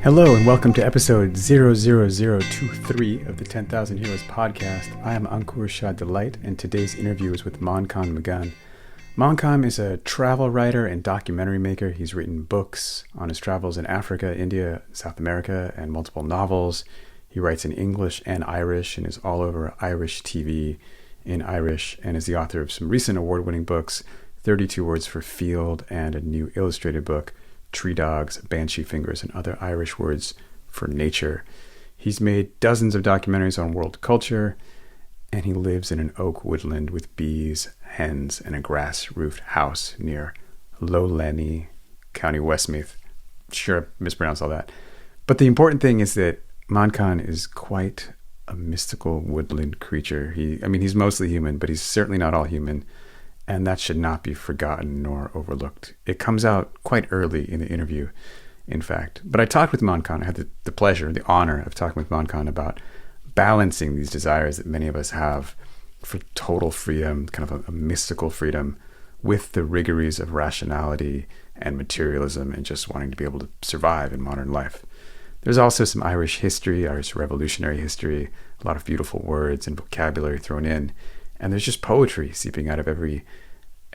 Hello and welcome to episode 00023 of the 10,000 Heroes podcast. I am Ankur Shah Delight, and today's interview is with Manchan Magan. Manchan is a travel writer and documentary maker. He's written books on his travels in Africa, India, South America, and multiple novels. He writes in English and Irish and is all over Irish TV in Irish, and is the author of some recent award-winning books, 32 Words for Field, and a new illustrated book, Tree Dogs, Banshee Fingers, and Other Irish Words for Nature. He's made dozens of documentaries on world culture, and he lives in an oak woodland with bees, hens, and a grass-roofed house near Lough Lene, County Westmeath. Sure, I mispronounced all that. But the important thing is that Manchan is quite a mystical woodland creature. He's mostly human, but he's certainly not all human. And that should not be forgotten nor overlooked. It comes out quite early in the interview, in fact. But I talked with Manchan. I had the pleasure, the honor of talking with Manchan about balancing these desires that many of us have for total freedom, kind of a mystical freedom, with the rigors of rationality and materialism and just wanting to be able to survive in modern life. There's also some Irish history, Irish revolutionary history, a lot of beautiful words and vocabulary thrown in. And there's just poetry seeping out of every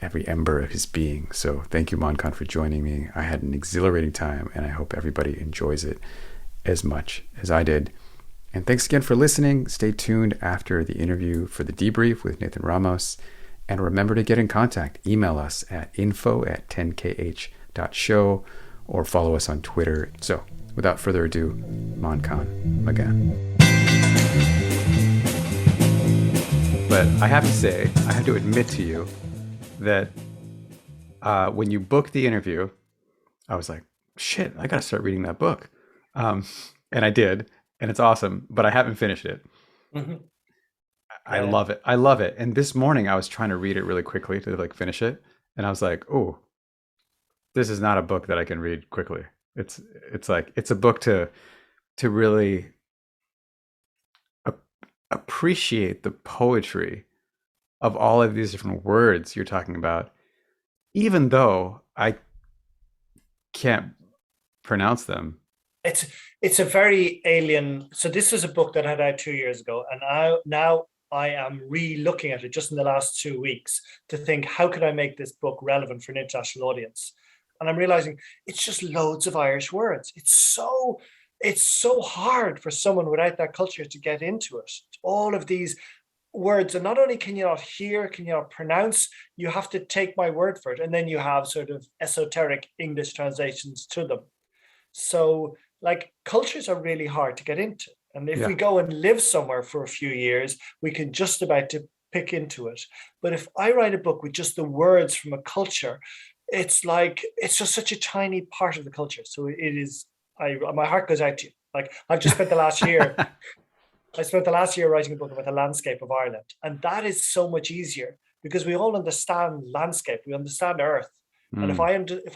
ember of his being. So thank you, Manchan, for joining me. I had an exhilarating time, and I hope everybody enjoys it as much as I did. And thanks again for listening. Stay tuned after the interview for the debrief with Nathan Ramos. And remember to get in contact. Email us at info@10kh.show or follow us on Twitter. So without further ado, Manchan Magan. But I have to admit to you that when you booked the interview, I was like, shit, I got to start reading that book. And I did, and it's awesome, but I haven't finished it. Mm-hmm. I love it. I love it. And this morning I was trying to read it really quickly to finish it. And I was like, oh, this is not a book that I can read quickly. It's a book to really appreciate the poetry of all of these different words you're talking about, even though I can't pronounce them. It's a very alien. So this is a book that I had out 2 years ago, and now I am re-looking at it just in the last 2 weeks to think, how could I make this book relevant for an international audience? And I'm realizing it's just loads of Irish words. It's so hard for someone without that culture to get into it. All of these words, and not only can you not hear, can you not pronounce, you have to take my word for it. And then you have sort of esoteric English translations to them. So cultures are really hard to get into. And if we go and live somewhere for a few years, we can just about to pick into it. But if I write a book with just the words from a culture, it's just such a tiny part of the culture. So it is, my heart goes out to you. I've just spent the last year, writing a book about the landscape of Ireland. And that is so much easier because we all understand landscape. We understand earth. And if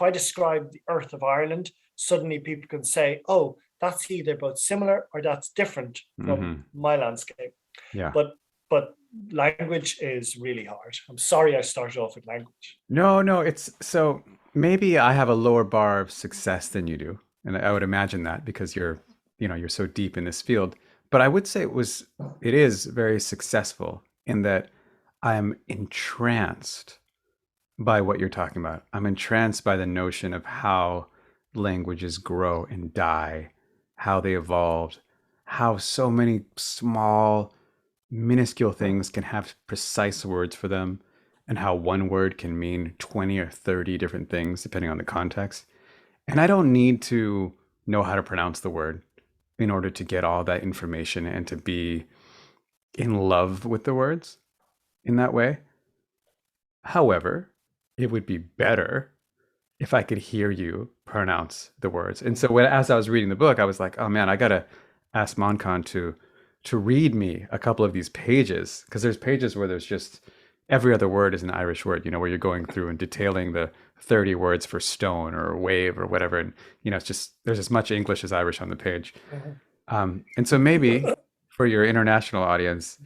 I describe the earth of Ireland, suddenly people can say, oh, that's either both similar or that's different from my landscape. Yeah. But language is really hard. I'm sorry I started off with language. No, it's so maybe I have a lower bar of success than you do. And I would imagine that because you're so deep in this field. But I would say it is very successful in that I am entranced by what you're talking about. I'm entranced by the notion of how languages grow and die, how they evolved, how so many small, minuscule things can have precise words for them, and how one word can mean 20 or 30 different things depending on the context. And I don't need to know how to pronounce the word in order to get all that information and to be in love with the words in that way. However, it would be better if I could hear you pronounce the words. And so as I was reading the book, I was like, oh man, I got to ask Manchan to read me a couple of these pages, because there's pages where there's just every other word is an Irish word, where you're going through and detailing the 30 words for stone or wave or whatever. And, it's just, there's as much English as Irish on the page. And so maybe for your international audience,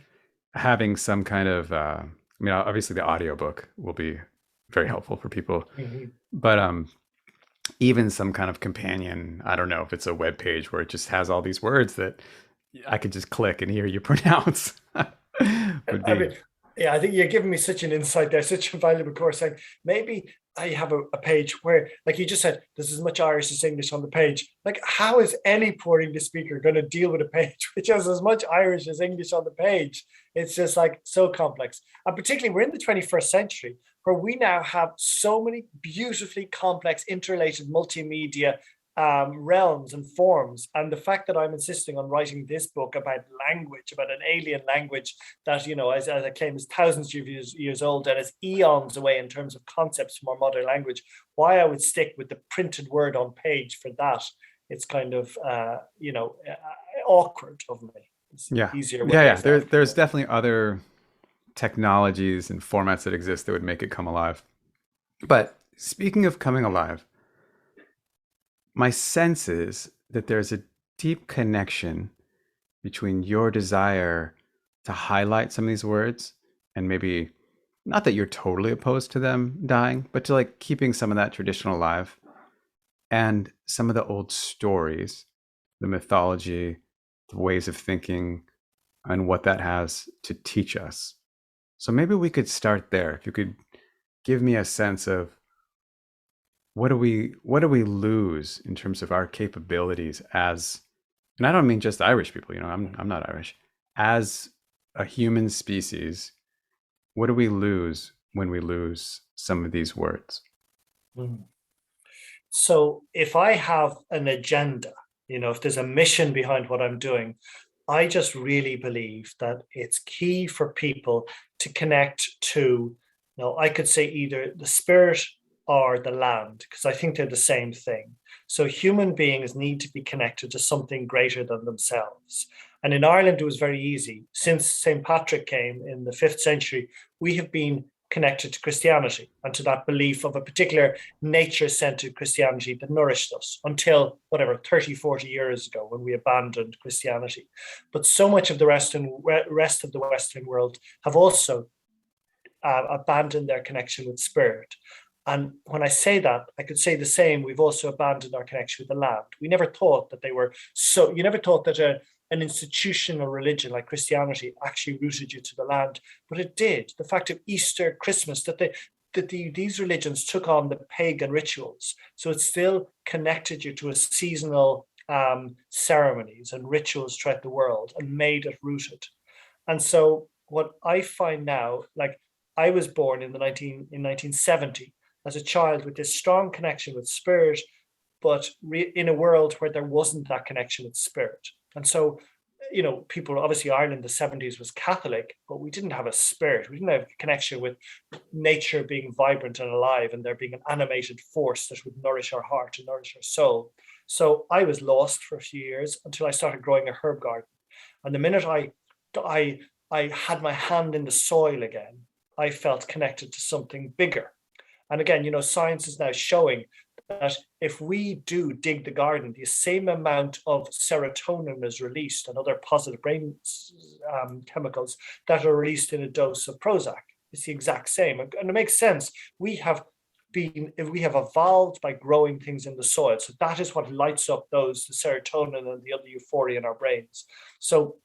having some kind of, obviously the audiobook will be very helpful for people. But even some kind of companion. I don't know if it's a web page where it just has all these words that I could just click and hear you pronounce. Would I be mean, yeah, I think you're giving me such an insight there, such a valuable course. Like maybe I have a page where, like you just said, there's as much Irish as English on the page. Like, how is any poor English speaker going to deal with a page which has as much Irish as English on the page? It's just like so complex. And particularly, we're in the 21st century where we now have so many beautifully complex, interrelated multimedia realms and forms. And the fact that I'm insisting on writing this book about language, about an alien language that, you know, as I claim, is thousands of years old and is eons away in terms of concepts from our modern language, why I would stick with the printed word on page for that, it's kind of, awkward of me. It's yeah, easier yeah, way yeah. is that. There's definitely other technologies and formats that exist that would make it come alive. But speaking of coming alive, my sense is that there's a deep connection between your desire to highlight some of these words and maybe not that you're totally opposed to them dying, but to like keeping some of that tradition alive and some of the old stories, the mythology, the ways of thinking, and what that has to teach us. So maybe we could start there. If you could give me a sense of what do we lose in terms of our capabilities as, and I don't mean just Irish people, you know, I'm not Irish, as a human species, what do we lose when we lose some of these words? Mm. So if I have an agenda, if there's a mission behind what I'm doing, I just really believe that it's key for people to connect to, I could say either the spirit or the land, because I think they're the same thing. So human beings need to be connected to something greater than themselves. And in Ireland, it was very easy. Since St. Patrick came in the 5th century, we have been connected to Christianity and to that belief of a particular nature-centered Christianity that nourished us until, whatever, 30, 40 years ago when we abandoned Christianity. But so much of the rest of the Western world have also abandoned their connection with spirit. And when I say that, I could say the same. We've also abandoned our connection with the land. We never thought that you never thought that an institutional religion like Christianity actually rooted you to the land, but it did. The fact of Easter, Christmas, these religions took on the pagan rituals. So it still connected you to a seasonal ceremonies and rituals throughout the world and made it rooted. And so what I find now, like I was born in 1970 as a child with this strong connection with spirit, but in a world where there wasn't that connection with spirit. And so, people, obviously Ireland, the 70s was Catholic, but we didn't have a spirit. We didn't have a connection with nature being vibrant and alive and there being an animated force that would nourish our heart and nourish our soul. So I was lost for a few years until I started growing a herb garden. And the minute I had my hand in the soil again, I felt connected to something bigger. And again, science is now showing that if we do dig the garden, the same amount of serotonin is released and other positive brain chemicals that are released in a dose of Prozac. It's the exact same. And it makes sense. We have evolved by growing things in the soil. So that is what lights up the serotonin and the other euphoria in our brains. So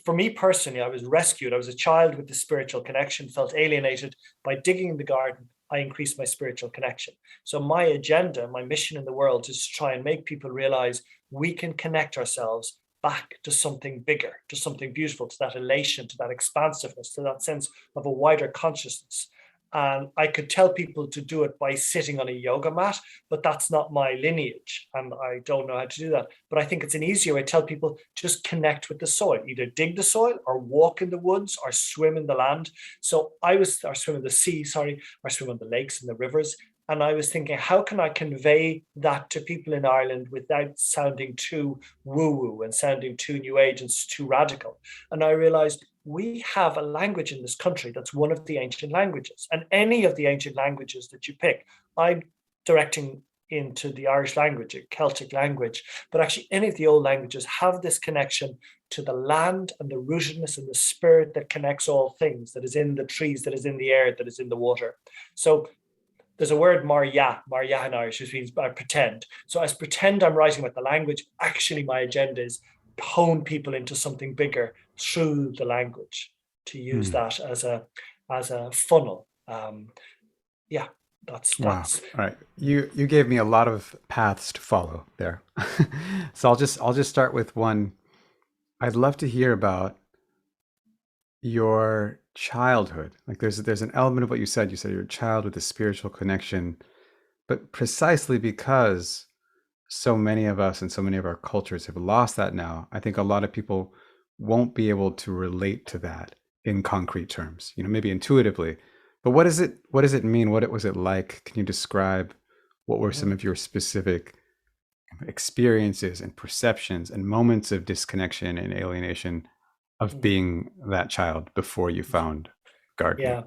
for me personally, I was rescued. I was a child with the spiritual connection, felt alienated. By digging in the garden, I increased my spiritual connection. So my agenda, my mission in the world is to try and make people realize we can connect ourselves back to something bigger, to something beautiful, to that elation, to that expansiveness, to that sense of a wider consciousness. And I could tell people to do it by sitting on a yoga mat, but that's not my lineage. And I don't know how to do that. But I think it's an easier way to tell people just connect with the soil, either dig the soil or walk in the woods or swim in the land. Or swim in the sea, or swim in the lakes and the rivers. And I was thinking, how can I convey that to people in Ireland without sounding too woo-woo and sounding too new age and too radical? And I realized we have a language in this country that's one of the ancient languages. And any of the ancient languages that you pick, I'm directing into the Irish language, a Celtic language, but actually any of the old languages have this connection to the land and the rootedness and the spirit that connects all things, that is in the trees, that is in the air, that is in the water. So there's a word Marya in Irish, which means pretend. So I pretend I'm writing about the language. Actually, my agenda is hone people into something bigger through the language, to use that as a funnel. Yeah, that's Wow. All right. You gave me a lot of paths to follow there. So I'll just start with one. I'd love to hear about your childhood. Like there's an element of what you said. You said you're a child with a spiritual connection, but precisely because so many of us and so many of our cultures have lost that now, I think a lot of people won't be able to relate to that in concrete terms, maybe intuitively. But what does it mean? What was it like? Can you describe what were some of your specific experiences and perceptions and moments of disconnection and alienation of being that child before you found gardening? Yeah.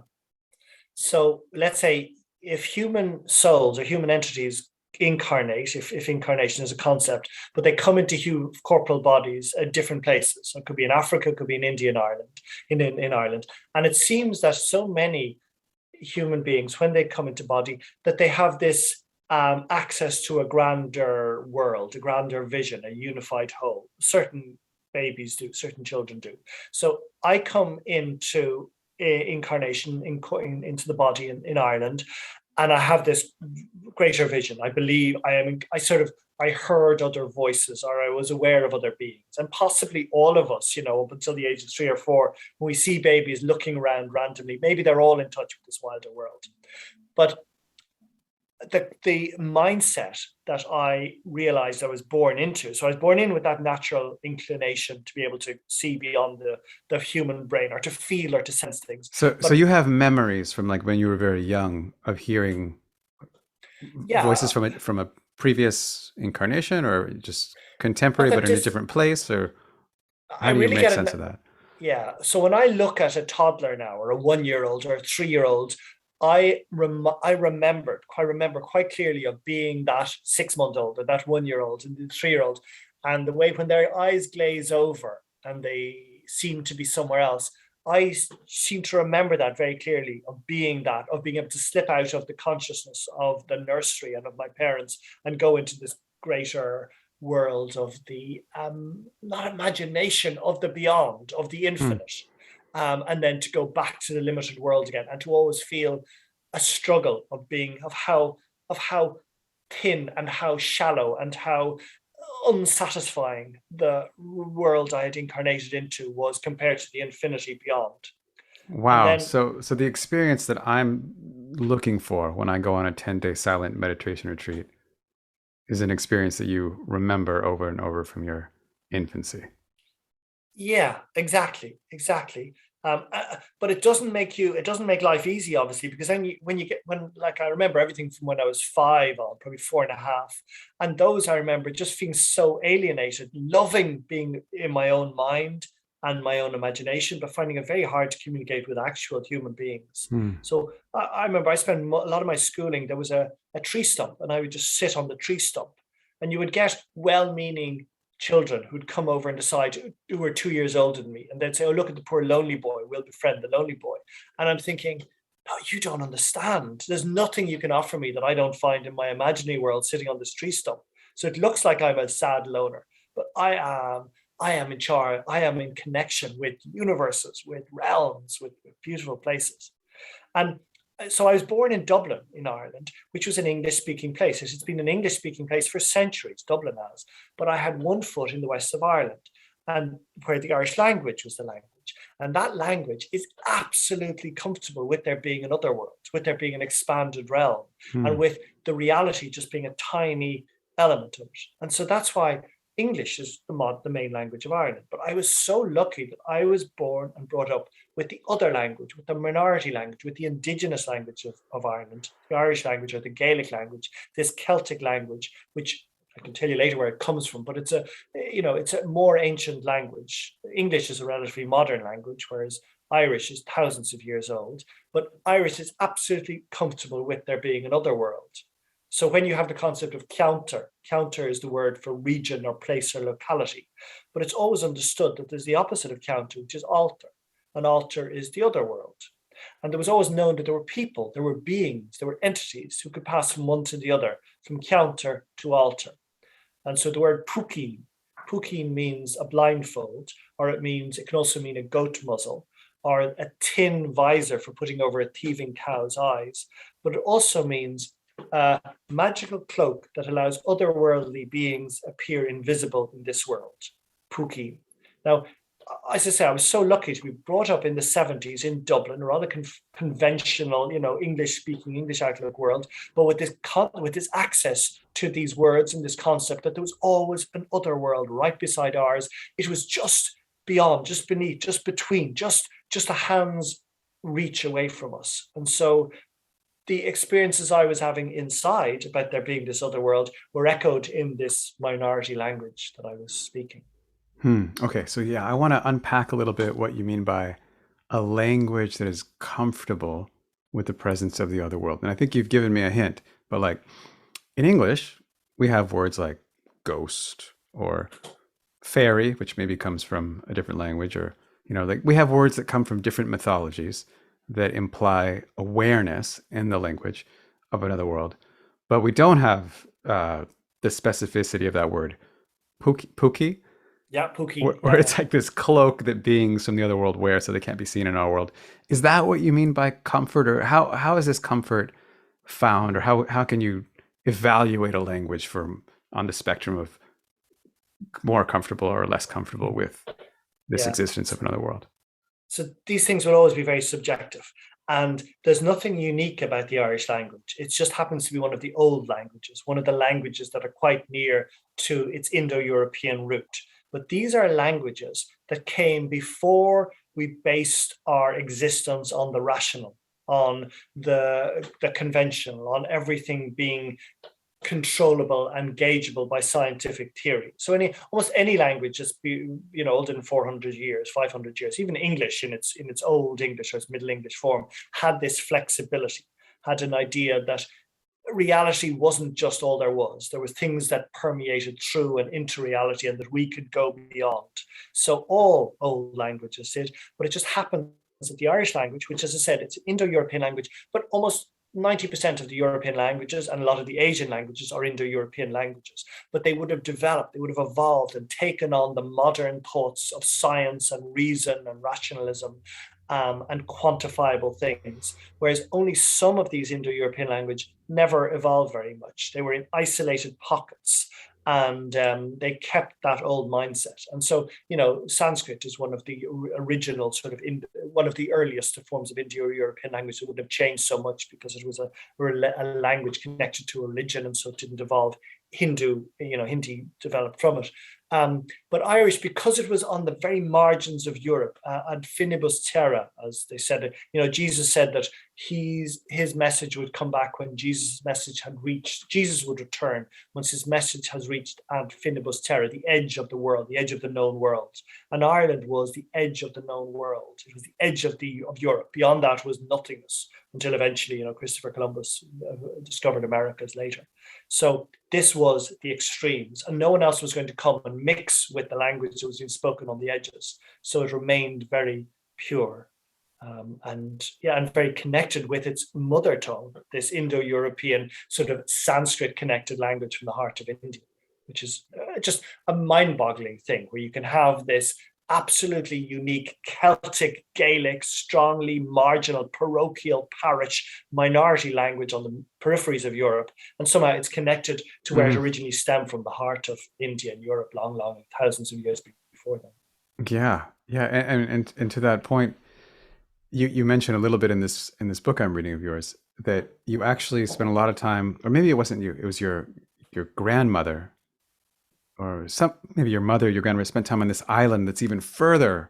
So let's say if human souls or human entities incarnate, if incarnation is a concept, but they come into corporal bodies at different places. So it could be in Africa, it could be in India and Ireland, in Ireland. And it seems that so many human beings, when they come into body, that they have this access to a grander world, a grander vision, a unified whole. Certain babies do, certain children do. So I come into incarnation into the body in Ireland, and I have this greater vision. I believe I heard other voices, or I was aware of other beings, and possibly all of us, up until the age of 3 or 4, when we see babies looking around randomly, maybe they're all in touch with this wilder world. But the mindset that I realized I was born into. So I was born in with that natural inclination to be able to see beyond the human brain, or to feel or to sense things. So you have memories from like when you were very young of hearing voices from a previous incarnation, or just contemporary but in a different place, or how do you make sense of that? Yeah. So when I look at a toddler now, or a 1-year-old or a 3-year-old, I remember quite clearly of being that 6-month-old or that 1-year-old and the 3-year-old, and the way when their eyes glaze over and they seem to be somewhere else. I seem to remember that very clearly, of being able to slip out of the consciousness of the nursery and of my parents and go into this greater world of the not imagination, of the beyond, of the infinite. And then to go back to the limited world again, and to always feel a struggle of how thin and how shallow and how unsatisfying the world I had incarnated into was compared to the infinity beyond. Wow. Then, so the experience that I'm looking for when I go on a 10-day silent meditation retreat is an experience that you remember over and over from your infancy. Yeah, exactly. But it doesn't make life easy, obviously, because then I remember everything from when I was 5 on, probably 4.5, and those I remember just feeling so alienated, loving being in my own mind and my own imagination, but finding it very hard to communicate with actual human beings. So I remember I spent a lot of my schooling, there was a tree stump, and I would just sit on the tree stump, and you would get well-meaning children who'd come over and decide, who were 2 years older than me, and they'd say, "Oh, look at the poor lonely boy, we'll befriend the lonely boy." And I'm thinking, no, you don't understand. There's nothing you can offer me that I don't find in my imaginary world sitting on this tree stump. So it looks like I'm a sad loner, but I am in charge. I am in connection with universes, with realms, with beautiful places. And so I was born in Dublin, in Ireland, which was an English-speaking place. It's been an English-speaking place for centuries, Dublin has. But I had one foot in the west of Ireland, and where the Irish language was the language. And that language is absolutely comfortable with there being another world, with there being an expanded realm, and with the reality just being a tiny element of it. And so that's why English is the main language of Ireland. But I was so lucky that I was born and brought up with the other language, with the minority language, with the indigenous language of Ireland, the Irish language, or the Gaelic language, this Celtic language, which I can tell you later where it comes from, but it's a more ancient language. English is a relatively modern language, whereas Irish is thousands of years old. But Irish is absolutely comfortable with there being another world. So when you have the concept of counter is the word for region or place or locality, but it's always understood that there's the opposite of counter, which is alter. An altar is the other world. And there was always known that there were people, there were beings, there were entities who could pass from one to the other, from counter to altar. And so the word pukin means a blindfold, or it can also mean a goat muzzle, or a tin visor for putting over a thieving cow's eyes. But it also means a magical cloak that allows otherworldly beings appear invisible in this world. Pukin. Now, as I say, I was so lucky to be brought up in the 70s in Dublin, a rather conventional, English-speaking, English outlook world, but with this access to these words and this concept that there was always an other world right beside ours. It was just beyond, just beneath, just between, just a hand's reach away from us. And so the experiences I was having inside about there being this other world were echoed in this minority language that I was speaking. Okay, so yeah, I want to unpack a little bit what you mean by a language that is comfortable with the presence of the other world. And I think you've given me a hint, but like in English, we have words like ghost or fairy, which maybe comes from a different language, or, like we have words that come from different mythologies that imply awareness in the language of another world. But we don't have the specificity of that word, puki. Yeah, puki. Or it's like this cloak that beings from the other world wear so they can't be seen in our world. Is that what you mean by comfort? Or how is this comfort found? Or how can you evaluate a language on the spectrum of more comfortable or less comfortable with this existence of another world? So these things will always be very subjective. And there's nothing unique about the Irish language. It just happens to be one of the old languages, one of the languages that are quite near to its Indo-European root. But these are languages that came before we based our existence on the rational, on the conventional, on everything being controllable and gaugeable by scientific theory. So almost any language just older than 400 years, 500 years, even English in its old English or its Middle English form had this flexibility, had an idea that reality wasn't just all there was. There were things that permeated through and into reality and that we could go beyond. So all old languages did, but it just happens that the Irish language, which, as I said, it's Indo-European language, but almost 90% of the European languages and a lot of the Asian languages are Indo-European languages, but they would have developed, they would have evolved and taken on the modern thoughts of science and reason and rationalism and quantifiable things, whereas only some of these Indo-European language never evolved very much. They were in isolated pockets, and they kept that old mindset. And so, Sanskrit is one of the original one of the earliest forms of Indo-European language that wouldn't have changed so much because it was a language connected to a religion, and so it didn't evolve. Hindi developed from it. But Irish, because it was on the very margins of Europe, ad finibus terra, as they said it, Jesus said that his message would come back when Jesus' message had reached, Jesus would return once his message has reached ad finibus terra, the edge of the world, the edge of the known world. And Ireland was the edge of the known world. It was the edge of Europe. Beyond that was nothingness, until eventually, Christopher Columbus discovered Americas later. So this was the extremes, and no one else was going to come and mix with the language that was being spoken on the edges. So it remained very pure and very connected with its mother tongue, this Indo-European sort of Sanskrit-connected language from the heart of India, which is just a mind-boggling thing, where you can have this absolutely unique Celtic, Gaelic, strongly marginal, parochial, parish, minority language on the peripheries of Europe. And somehow it's connected to where it originally stemmed from, the heart of India and Europe, long thousands of years before them. Yeah. And to that point, you mentioned a little bit in this book I'm reading of yours that you actually spent a lot of time, or maybe it wasn't you, it was your grandmother, or maybe your mother, your grandmother spent time on this island that's even further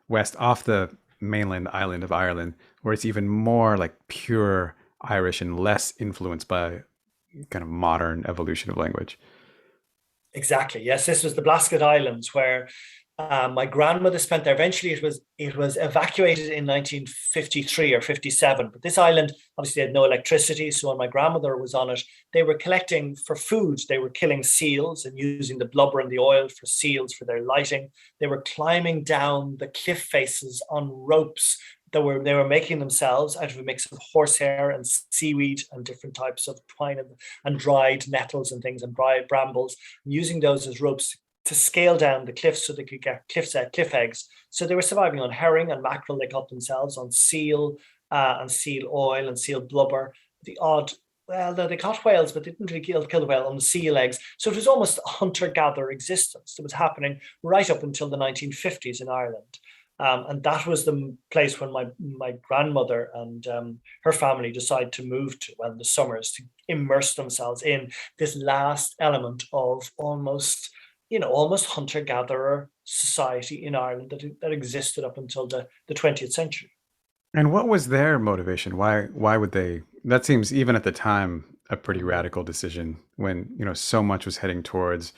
west off the mainland island of Ireland, where it's even more like pure Irish and less influenced by kind of modern evolution of language. Exactly. Yes, this was the Blasket Islands, where my grandmother spent there. Eventually, it was evacuated in 1953 or 57. But this island obviously had no electricity. So when my grandmother was on it, they were collecting for food. They were killing seals and using the blubber and the oil for seals for their lighting. They were climbing down the cliff faces on ropes, they were making themselves out of a mix of horsehair and seaweed and different types of twine and dried nettles and things and dried brambles, using those as ropes to scale down the cliffs so they could get cliff eggs. So they were surviving on herring and mackerel they caught themselves, on seal and seal oil and seal blubber, the odd. Well, no, they caught whales, but they didn't really kill the whale on the seal eggs. So it was almost a hunter-gatherer existence that was happening right up until the 1950s in Ireland. And that was the place when my grandmother and her family decided to move to, well, in the summers, to immerse themselves in this last element of almost hunter-gatherer society in Ireland that existed up until the 20th century. And what was their motivation? Why would they? That seems, even at the time, a pretty radical decision when, so much was heading towards,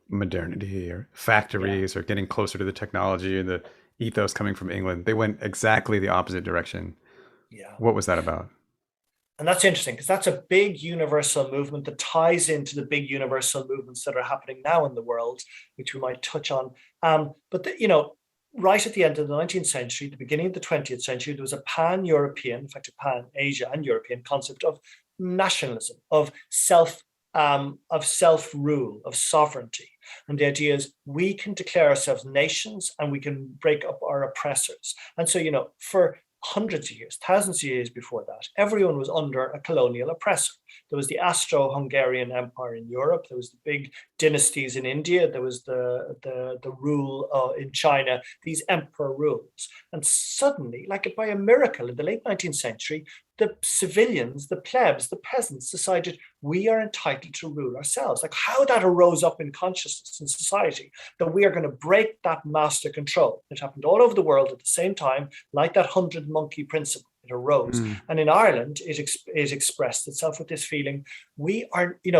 modernity or factories or getting closer to the technology and the ethos coming from England. They went exactly the opposite direction. Yeah. What was that about? And that's interesting because that's a big universal movement that ties into the big universal movements that are happening now in the world, which we might touch on. But right at the end of the 19th century, the beginning of the 20th century, there was a pan-European, in fact, a pan-Asia and European concept of nationalism, of self-rule, of sovereignty. And the idea is we can declare ourselves nations and we can break up our oppressors. And so, for hundreds of years, thousands of years before that, everyone was under a colonial oppressor. There was the Austro-Hungarian Empire in Europe. There was the big dynasties in India. There was the rule in China, these emperor rules. And suddenly, like by a miracle in the late 19th century, the civilians, the plebs, the peasants decided we are entitled to rule ourselves. Like how that arose up in consciousness in society, that we are going to break that master control. It happened all over the world at the same time, like that 100 monkey principle. It arose. And in Ireland, it expressed itself with this feeling, we are, for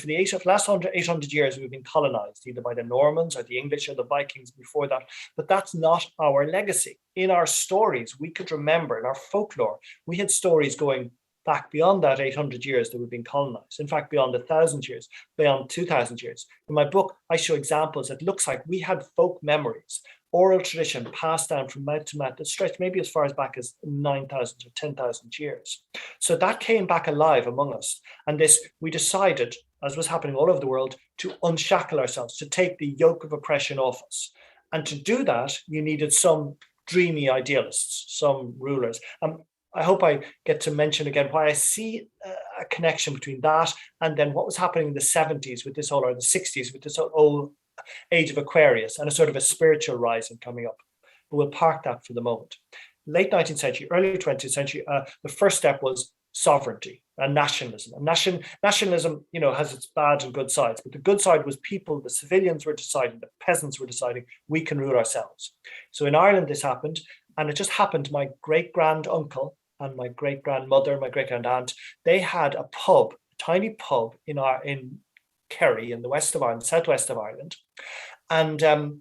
the last 800 years, we've been colonized either by the Normans or the English or the Vikings before that, but that's not our legacy. In our stories, we could remember, in our folklore, we had stories going back beyond that 800 years that we've been colonized. In fact, beyond 1,000 years, beyond 2,000 years. In my book, I show examples. It looks like we had folk memories, oral tradition passed down from mouth to mouth that stretched maybe as far as back as 9,000 or 10,000 years. So that came back alive among us. And we decided, as was happening all over the world, to unshackle ourselves, to take the yoke of oppression off us. And to do that, you needed some dreamy idealists, some rulers. I hope I get to mention again why I see a connection between that and then what was happening in the 70s with this or the 60s with this old age of Aquarius and a sort of a spiritual rising coming up. But we'll park that for the moment. Late 19th century, early 20th century, the first step was sovereignty and nationalism. And nationalism, has its bad and good sides, but the good side was people, the civilians were deciding, the peasants were deciding, we can rule ourselves. So in Ireland, this happened, and it just happened. My great-grand uncle and my great-grandmother, my great-grand-aunt, they had a pub, a tiny pub in Kerry in the west of Ireland, southwest of Ireland. And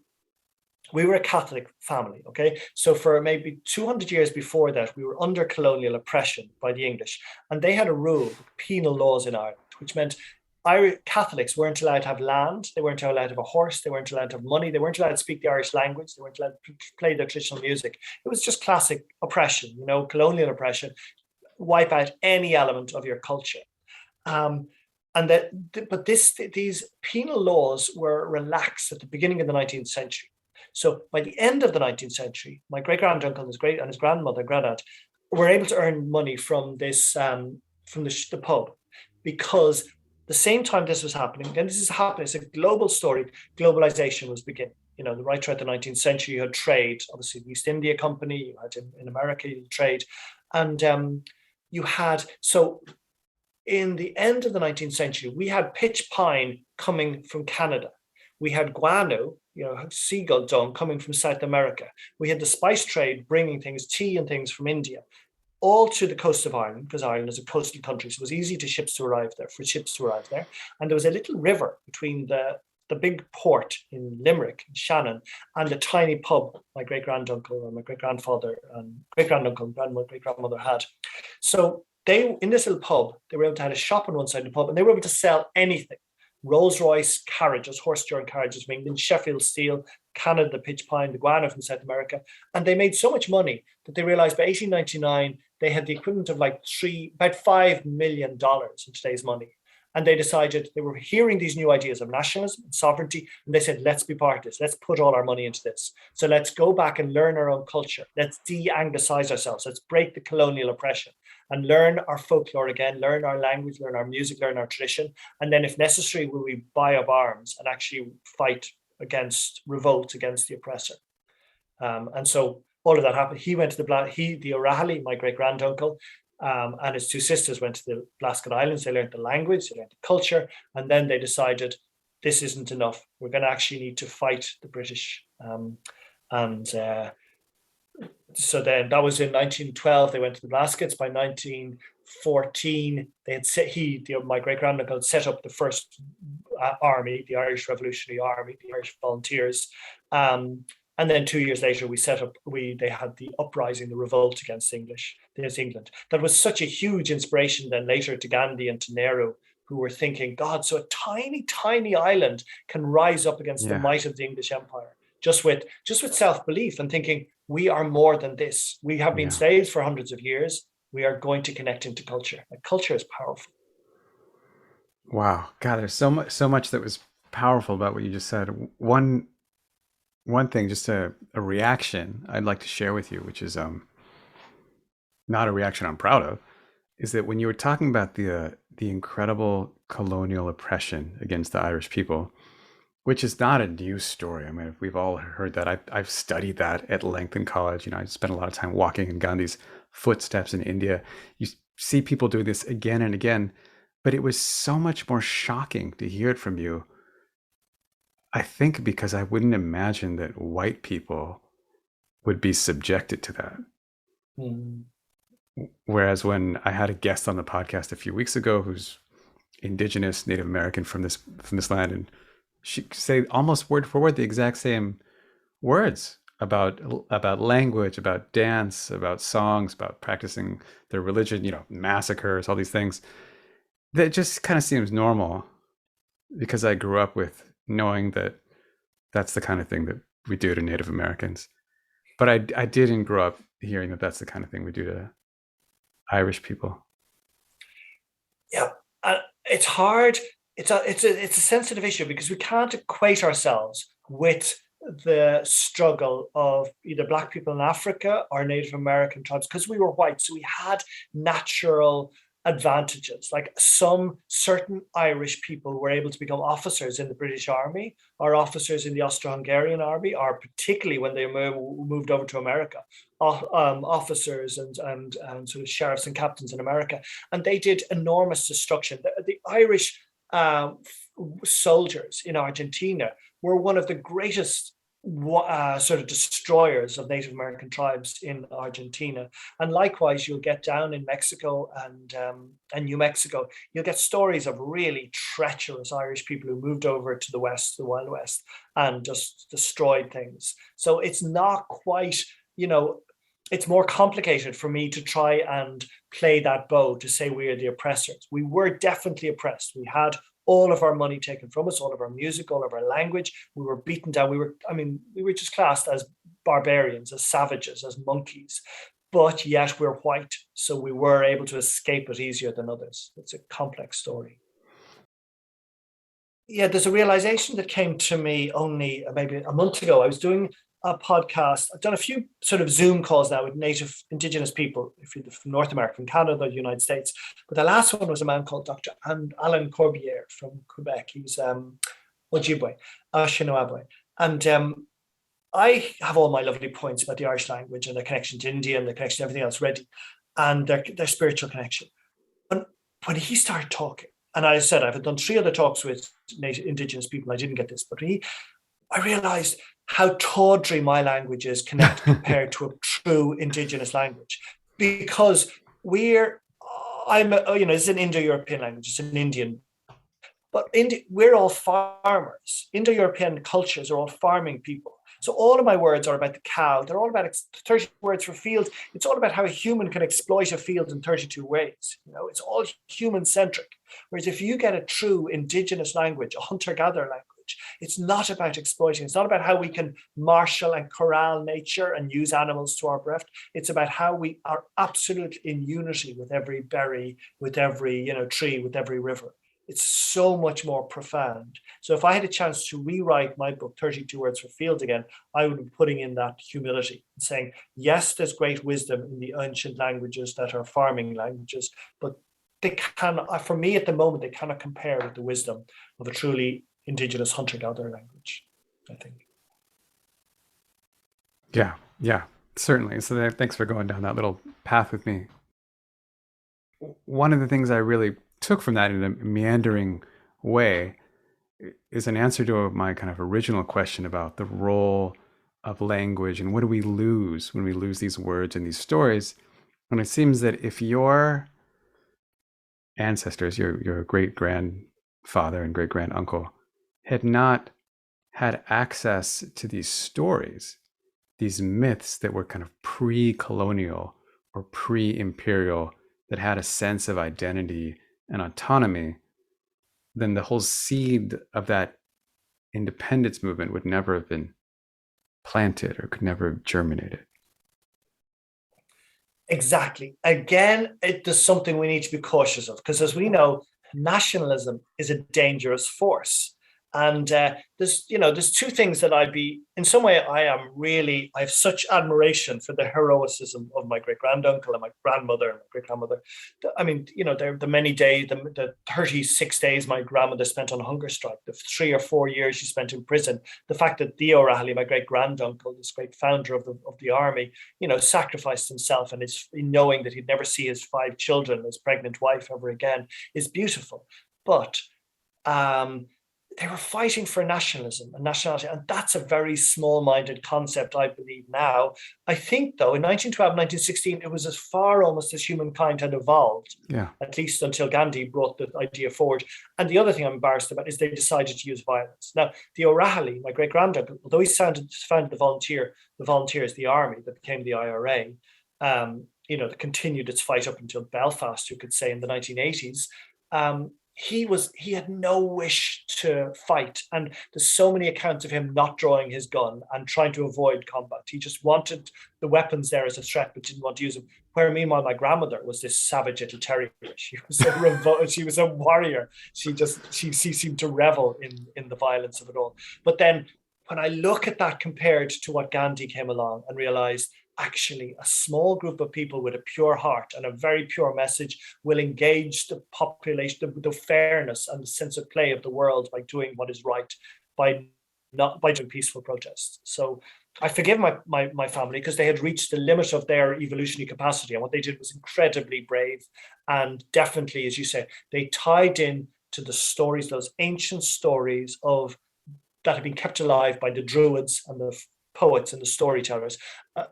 we were a Catholic family, okay? So for maybe 200 years before that, we were under colonial oppression by the English. And they had a rule, penal laws in Ireland, which meant Irish Catholics weren't allowed to have land, they weren't allowed to have a horse, they weren't allowed to have money, they weren't allowed to speak the Irish language, they weren't allowed to play their traditional music. It was just classic oppression, colonial oppression, wipe out any element of your culture. But these penal laws were relaxed at the beginning of the 19th century. So by the end of the 19th century, my great-granduncle and his grandmother, grandaunt, were able to earn money from this, from the pub, because the same time this was happening, and this is happening, it's a global story, globalization was beginning. Right throughout the 19th century, you had trade, obviously the East India Company, you had in America, you had trade, and in the end of the 19th century, we had pitch pine coming from Canada. We had guano, seagull dung coming from South America. We had the spice trade bringing things, tea and things from India, all to the coast of Ireland, because Ireland is a coastal country, so it was easy for ships to arrive there. And there was a little river between the big port in Limerick, in Shannon, and the tiny pub my great-granduncle and my great-grandfather and great-granduncle and great-grandmother had. So they, in this little pub, they were able to have a shop on one side of the pub, and they were able to sell anything. Rolls-Royce carriages, horse-drawn carriages from England, Sheffield steel, Canada, the pitch pine, the guano from South America. And they made so much money that they realized by 1899, they had the equivalent of about $5 million in today's money. And they decided, they were hearing these new ideas of nationalism and sovereignty, and they said, let's be part of this. Let's put all our money into this. So let's go back and learn our own culture. Let's de-anglicize ourselves. Let's break the colonial oppression and learn our folklore again, learn our language, learn our music, learn our tradition. And then if necessary, will we buy up arms and actually fight against, revolt against the oppressor. And so all of that happened. He went to the O'Rahilly, my great-granduncle, and his two sisters went to the Blasket Islands. They learned the language, they learned the culture, and then they decided this isn't enough. We're going to actually need to fight the British. So then that was in 1912. They went to the Blaskets. By 1914, they had my great-granduncle had set up the first army, the Irish Revolutionary Army, the Irish Volunteers. And then 2 years later, they had the uprising, the revolt against England. That was such a huge inspiration then later to Gandhi and to Nehru, who were thinking, God, so a tiny, tiny island can rise up against the might of the English Empire, just with self-belief and thinking, we are more than this. We have been slaves for hundreds of years. We are going to connect into culture. And culture is powerful. Wow. God, there's so much that was powerful about what you just said. One thing, just a reaction I'd like to share with you, which is not a reaction I'm proud of, is that when you were talking about the incredible colonial oppression against the Irish people, which is not a news story. I mean, we've all heard that. I've studied that at length in college. I spent a lot of time walking in Gandhi's footsteps in India. You see people do this again and again, but it was so much more shocking to hear it from you. I think because I wouldn't imagine that white people would be subjected to that. Whereas when I had a guest on the podcast a few weeks ago who's indigenous Native American from this land, and she could say almost word for word the exact same words about language, about dance, about songs, about practicing their religion, massacres, all these things. That just kind of seems normal because I grew up with knowing that that's the kind of thing that we do to Native Americans. But I didn't grow up hearing that that's the kind of thing we do to Irish people. Yeah, it's hard. It's a sensitive issue because we can't equate ourselves with the struggle of either Black people in Africa or Native American tribes because we were white. So we had natural advantages. Like some certain Irish people were able to become officers in the British Army or officers in the Austro-Hungarian Army, or particularly when they moved over to America, officers and sort of sheriffs and captains in America. And they did enormous destruction. The Irish soldiers in Argentina were one of the greatest sort of destroyers of Native American tribes in Argentina. And likewise, you'll get down in Mexico and New Mexico, you'll get stories of really treacherous Irish people who moved over to the West, the Wild West, and just destroyed things. So it's not quite, it's more complicated for me to try and play that bow to say we are the oppressors. We were definitely oppressed. We had all of our money taken from us, all of our music, all of our language. We were beaten down. We were just classed as barbarians, as savages, as monkeys, but yet we're white. So we were able to escape it easier than others. It's a complex story. Yeah, there's a realization that came to me only maybe a month ago. I was doing a podcast. I've done a few sort of Zoom calls now with native indigenous people, if you're from North America, from Canada, the United States. But the last one was a man called Dr. Alan Corbière from Quebec. He was Ojibwe, Anishinaabe. And I have all my lovely points about the Irish language and the connection to India and the connection to everything else ready, and their spiritual connection. And when he started talking, and I said, I've done 3 other talks with native indigenous people, I didn't get this, but I realized how tawdry my language is compared to a true indigenous language, because it's an Indo-European language, it's an Indian, but we're all farmers. Indo-European cultures are all farming people. So all of my words are about the cow. They're all about 30 words for field. It's all about how a human can exploit a field in 32 ways. It's all human-centric. Whereas if you get a true indigenous language, a hunter-gatherer language, language. It's not about exploiting. It's not about how we can marshal and corral nature and use animals to our bereft. It's about how we are absolutely in unity with every berry, with every tree, with every river. It's so much more profound. So if I had a chance to rewrite my book, 32 Words for Field again, I would be putting in that humility and saying, yes, there's great wisdom in the ancient languages that are farming languages, but they cannot, for me at the moment, they cannot compare with the wisdom of a truly indigenous hunter-gatherer language, I think. Yeah, certainly. So thanks for going down that little path with me. One of the things I really took from that in a meandering way is an answer to my kind of original question about the role of language and what do we lose when we lose these words and these stories. And it seems that if your ancestors, your great-grandfather and great-granduncle, had not had access to these stories, these myths that were kind of pre-colonial or pre-imperial, that had a sense of identity and autonomy, then the whole seed of that independence movement would never have been planted or could never have germinated. Exactly. Again, there's something we need to be cautious of, because as we know, nationalism is a dangerous force. And there's two things that in some way, I have such admiration for the heroism of my great-granduncle and my grandmother and my great-grandmother. I mean, the many days, the 36 days my grandmother spent on hunger strike, the 3 or 4 years she spent in prison, the fact that the O'Rahilly, my great-granduncle, this great founder of the army, sacrificed himself, and his knowing that he'd never see his 5 children, his pregnant wife ever again, is beautiful. But they were fighting for nationalism and nationality, and that's a very small-minded concept, I believe now. I think, though, in 1912, 1916, it was as far almost as humankind had evolved, at least until Gandhi brought the idea forward. And the other thing I'm embarrassed about is they decided to use violence. Now, the O'Rahilly, my great-granduncle, although he founded the Volunteers, the army that became the IRA, that continued its fight up until Belfast, you could say, in the 1980s, he had no wish to fight, and there's so many accounts of him not drawing his gun and trying to avoid combat. He just wanted the weapons there as a threat, but didn't want to use them. Where meanwhile, my grandmother was this savage little terrier. She was she was a warrior. She seemed to revel in the violence of it all. But then when I look at that compared to what Gandhi came along and realized, actually, a small group of people with a pure heart and a very pure message will engage the population, the fairness and the sense of play of the world by doing what is right, by doing peaceful protests. So I forgive my family, because they had reached the limit of their evolutionary capacity, and what they did was incredibly brave. And definitely, as you say, they tied in to the stories, those ancient stories that have been kept alive by the Druids and the poets and the storytellers,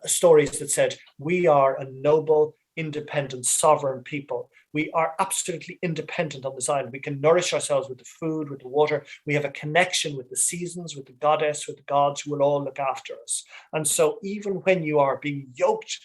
stories that said, we are a noble, independent, sovereign people. We are absolutely independent on this island. We can nourish ourselves with the food, with the water. We have a connection with the seasons, with the goddess, with the gods who will all look after us. And so even when you are being yoked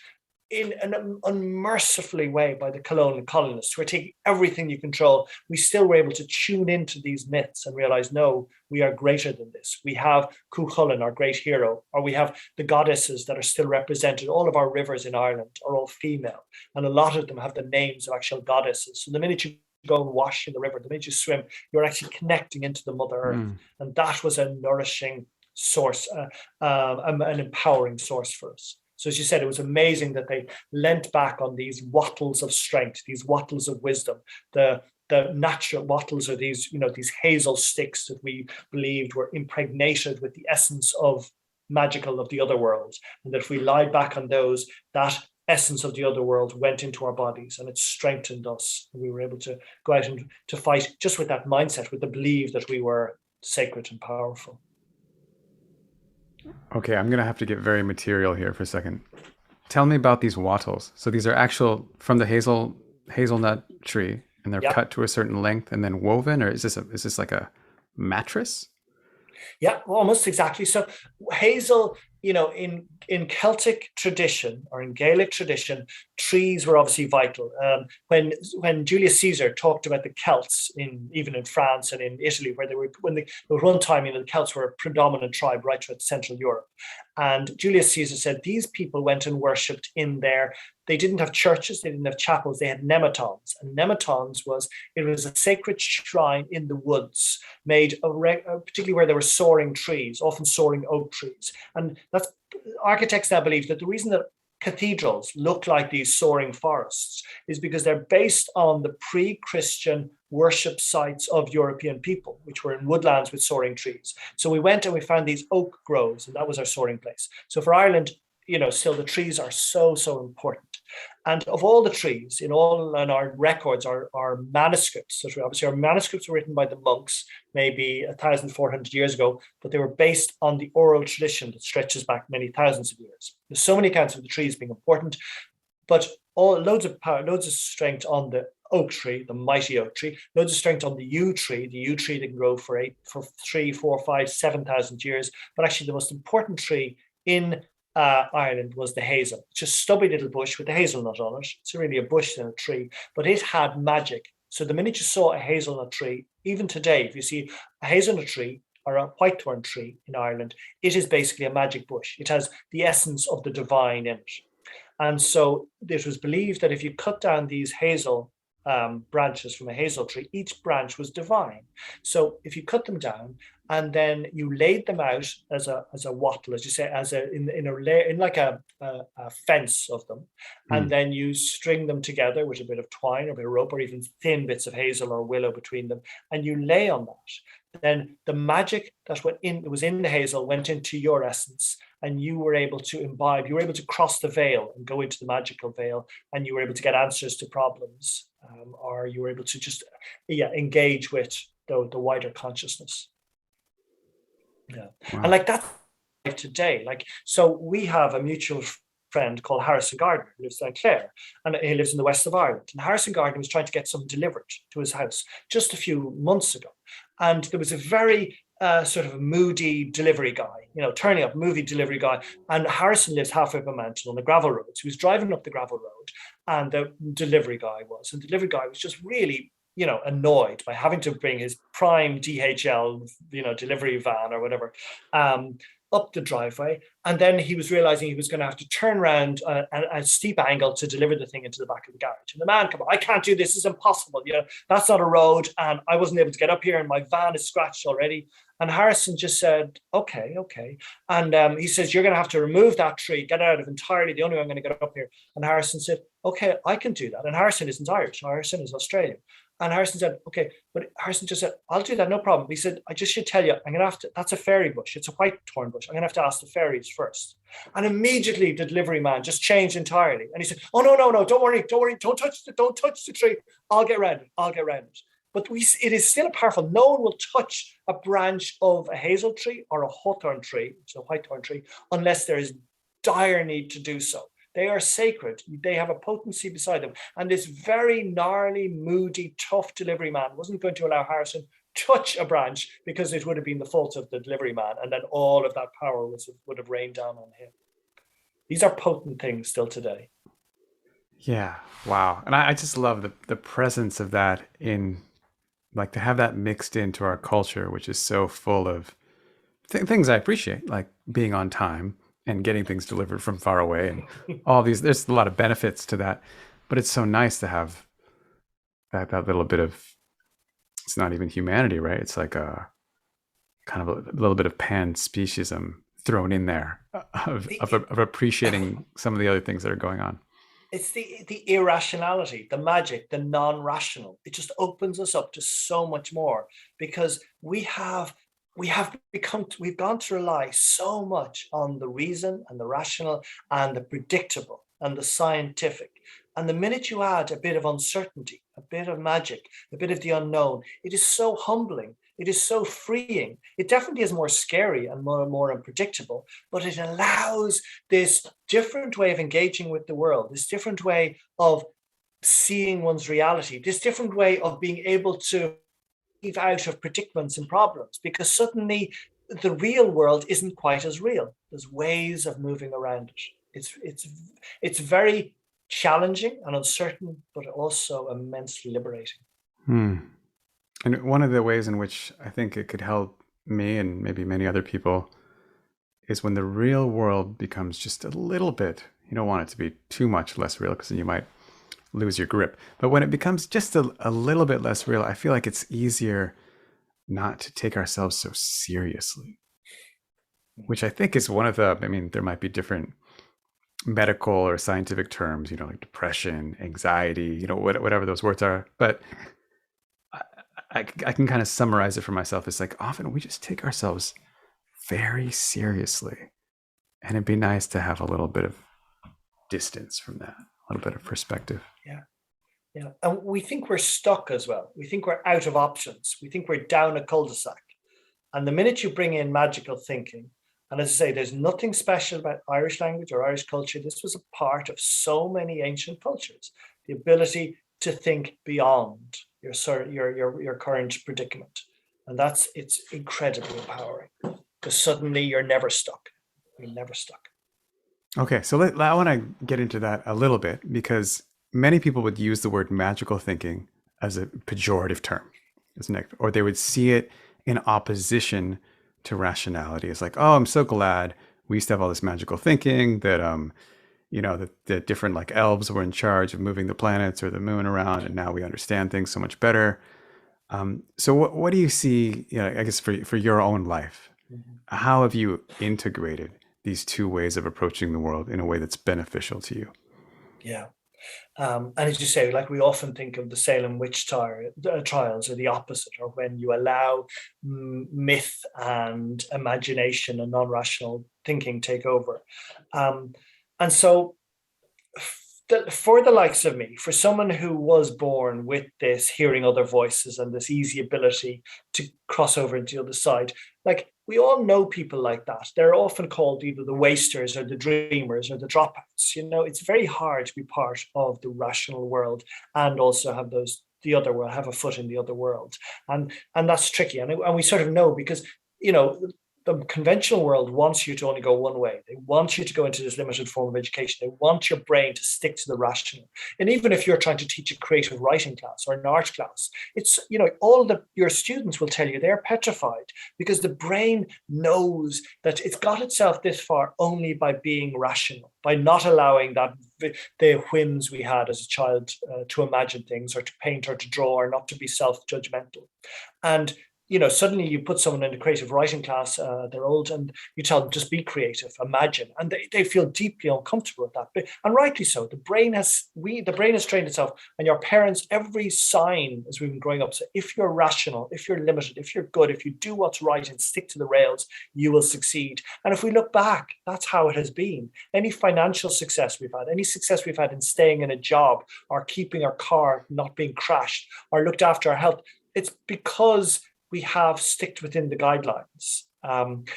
in an unmercifully way by the colonial colonists who are taking everything you control, we still were able to tune into these myths and realize, no, we are greater than this. We have Cuchulainn, our great hero, or we have the goddesses that are still represented. All of our rivers in Ireland are all female, and a lot of them have the names of actual goddesses. So the minute you go and wash in the river, the minute you swim, you're actually connecting into the Mother Earth. And that was a nourishing source, an empowering source for us. So as you said, it was amazing that they leant back on these wattles of strength, these wattles of wisdom. The natural wattles are these hazel sticks that we believed were impregnated with the essence of magical of the other world. And that if we lied back on those, that essence of the other world went into our bodies and it strengthened us. And we were able to go out and to fight just with that mindset, with the belief that we were sacred and powerful. Okay, I'm going to have to get very material here for a second. Tell me about these wattles. So these are actual from the hazelnut tree, and they're cut to a certain length and then woven, or is this like a mattress? Yeah, almost exactly. So hazel in Celtic tradition or in Gaelic tradition, trees were obviously vital. When Julius Caesar talked about the Celts, even in France and in Italy, where there was one time, the Celts were a predominant tribe right throughout Central Europe, and Julius Caesar said these people went and worshipped in their. They didn't have churches, they didn't have chapels, they had nematons, and nematons was a sacred shrine in the woods, made particularly where there were soaring trees, often soaring oak trees. And that's architects now believe that the reason that cathedrals look like these soaring forests is because they're based on the pre-Christian worship sites of European people, which were in woodlands with soaring trees. So we went and we found these oak groves, and that was our soaring place. So for Ireland, still the trees are so important. And of all the trees in our records, our manuscripts, so obviously our manuscripts were written by the monks maybe 1,400 years ago, but they were based on the oral tradition that stretches back many thousands of years. There's so many accounts of the trees being important, but loads of power, loads of strength on the oak tree, the mighty oak tree, loads of strength on the yew tree that can grow for 3, 4, 5, 7,000 years. But actually the most important tree in Ireland was the hazel. It's just a stubby little bush with a hazelnut on it. It's really a bush and a tree, but it had magic. So the minute you saw a hazelnut tree, even today, if you see a hazelnut tree or a whitethorn tree in Ireland, it is basically a magic bush. It has the essence of the divine in it. And so it was believed that if you cut down these hazel branches from a hazel tree, each branch was divine. So if you cut them down and then you laid them out as a wattle, as you say, in like a fence of them, and then you string them together with a bit of twine or a bit of rope or even thin bits of hazel or willow between them, and you lay on that, then the magic that was in the hazel went into your essence, and you were able to imbibe, you were able to cross the veil and go into the magical veil, and you were able to get answers to problems, or you were able to just engage with the wider consciousness. Yeah. Wow. And like that today, so we have a mutual friend called Harrison Gardner who lives in Clare, and he lives in the west of Ireland. And Harrison Gardner was trying to get some delivered to his house just a few months ago. And there was a very sort of a moody delivery guy, turning up, movie delivery guy. And Harrison lives halfway up a Manchan on the gravel road. So he was driving up the gravel road, and the delivery guy was just really, annoyed by having to bring his prime DHL, delivery van or whatever, up the driveway. And then he was realizing he was going to have to turn around a steep angle to deliver the thing into the back of the garage. And the man, come on, I can't do this. It's impossible. That's not a road. And I wasn't able to get up here, and my van is scratched already. And Harrison just said, okay. And he says, you're going to have to remove that tree, get it out of entirely. The only way I'm going to get up here. And Harrison said, okay, I can do that. And Harrison isn't Irish. Harrison is Australian. And Harrison said, okay, but Harrison just said, I'll do that, no problem. He said, I just should tell you, I'm going to have to, that's a fairy bush. It's a whitethorn bush. I'm going to have to ask the fairies first. And immediately the delivery man just changed entirely. And he said, oh, no, don't worry. Don't touch the tree. I'll get around it. But it is still powerful. No one will touch a branch of a hazel tree or a hawthorn tree, so a whitethorn tree, unless there is dire need to do so. They are sacred. They have a potency beside them. And this very gnarly, moody, tough delivery man wasn't going to allow Harrison touch a branch because it would have been the fault of the delivery man. And then all of that power would have rained down on him. These are potent things still today. Yeah. Wow. And I just love the presence of that in, like, to have that mixed into our culture, which is so full of things I appreciate, like being on time and getting things delivered from far away and all these. There's a lot of benefits to that, but it's so nice to have that little bit of, it's not even humanity, right? It's like a kind of a little bit of pan-speciesism thrown in there of appreciating some of the other things that are going on. It's the irrationality, the magic, the non-rational. It just opens us up to so much more, because we've gone to rely so much on the reason and the rational and the predictable and the scientific. And the minute you add a bit of uncertainty, a bit of magic, a bit of the unknown, it is so humbling. It is so freeing. It definitely is more scary and more unpredictable, but it allows this different way of engaging with the world, this different way of seeing one's reality, this different way of being able to leave out of predicaments and problems, because suddenly the real world isn't quite as real. There's ways of moving around it. It's very challenging and uncertain, but also immensely liberating. And one of the ways in which I think it could help me and maybe many other people is when the real world becomes just a little bit, you don't want it to be too much less real because then you might lose your grip. But when it becomes just a little bit less real, I feel like it's easier not to take ourselves so seriously, which I think is one of the, I mean, there might be different medical or scientific terms, like depression, anxiety, whatever those words are. But I can kind of summarize it for myself. It's like often we just take ourselves very seriously. And it'd be nice to have a little bit of distance from that, a little bit of perspective. Yeah. Yeah. And we think we're stuck as well. We think we're out of options. We think we're down a cul-de-sac. And the minute you bring in magical thinking, and as I say, there's nothing special about Irish language or Irish culture. This was a part of so many ancient cultures, the ability to think beyond your current predicament. And it's incredibly empowering because suddenly you're never stuck. You're never stuck. Okay, so I want to get into that a little bit because many people would use the word magical thinking as a pejorative term, isn't it? Or they would see it in opposition to rationality. It's like, oh, I'm so glad we used to have all this magical thinking that, that the different like elves were in charge of moving the planets or the moon around, and now we understand things so much better. So what do you see, I guess for your own life, how have you integrated these two ways of approaching the world in a way that's beneficial to you? Yeah. And as you say, like we often think of the Salem witch trials or the opposite, or when you allow myth and imagination and non-rational thinking take over. And so for the likes of me, for someone who was born with this hearing other voices and this easy ability to cross over into the other side, like we all know people like that. They're often called either the wasters or the dreamers or the dropouts. It's very hard to be part of the rational world and also have the other world, have a foot in the other world. And that's tricky. And we sort of know because, the conventional world wants you to only go one way. They want you to go into this limited form of education. They want your brain to stick to the rational. And even if you're trying to teach a creative writing class or an art class, it's, your students will tell you they're petrified because the brain knows that it's got itself this far only by being rational, by not allowing the whims we had as a child to imagine things or to paint or to draw or not to be self-judgmental. And suddenly you put someone in a creative writing class, they're old, and you tell them just be creative, imagine, and they feel deeply uncomfortable with that. And rightly so. The brain has trained itself, and your parents, every sign as we've been growing up. So if you're rational, if you're limited, if you're good, if you do what's right and stick to the rails, you will succeed. And if we look back, that's how it has been. Any financial success we've had, any success we've had in staying in a job or keeping our car not being crashed or looked after our health, it's because we have sticked within the guidelines. And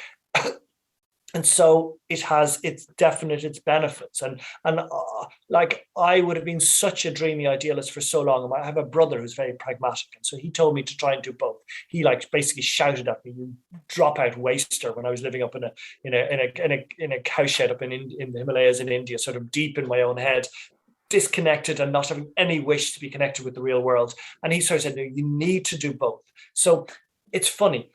so it has its benefits. And like I would have been such a dreamy idealist for so long. I have a brother who's very pragmatic. And so he told me to try and do both. He basically shouted at me, "You drop out waster," when I was living up in a cow shed up in the Himalayas in India, sort of deep in my own head, disconnected and not having any wish to be connected with the real world. And he sort of said, "No, you need to do both." So it's funny,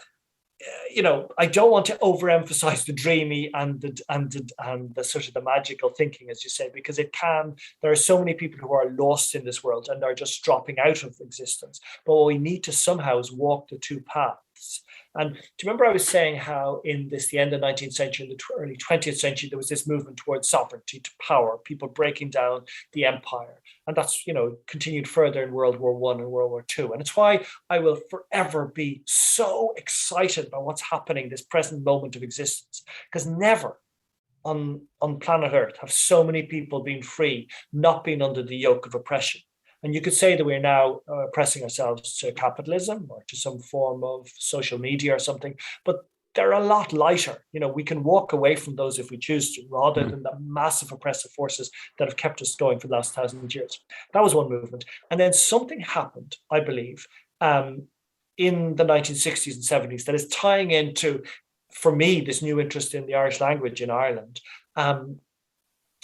I don't want to overemphasize the dreamy and the sort of the magical thinking, as you say, because there are so many people who are lost in this world and are just dropping out of existence. But what we need to somehow is walk the two paths. And do you remember I was saying how in the end of the 19th century, in the early 20th century, there was this movement towards sovereignty, to power, people breaking down the empire. And that's, continued further in World War I and World War II. And it's why I will forever be so excited by what's happening, this present moment of existence, because never on planet Earth have so many people been free, not been under the yoke of oppression. And you could say that we're now oppressing ourselves to capitalism or to some form of social media or something, but they're a lot lighter. We can walk away from those if we choose to, rather than the massive oppressive forces that have kept us going for the last 1,000 years. That was one movement. And then something happened, I believe, in the 1960s and 70s that is tying into for me, this new interest in the Irish language in Ireland. And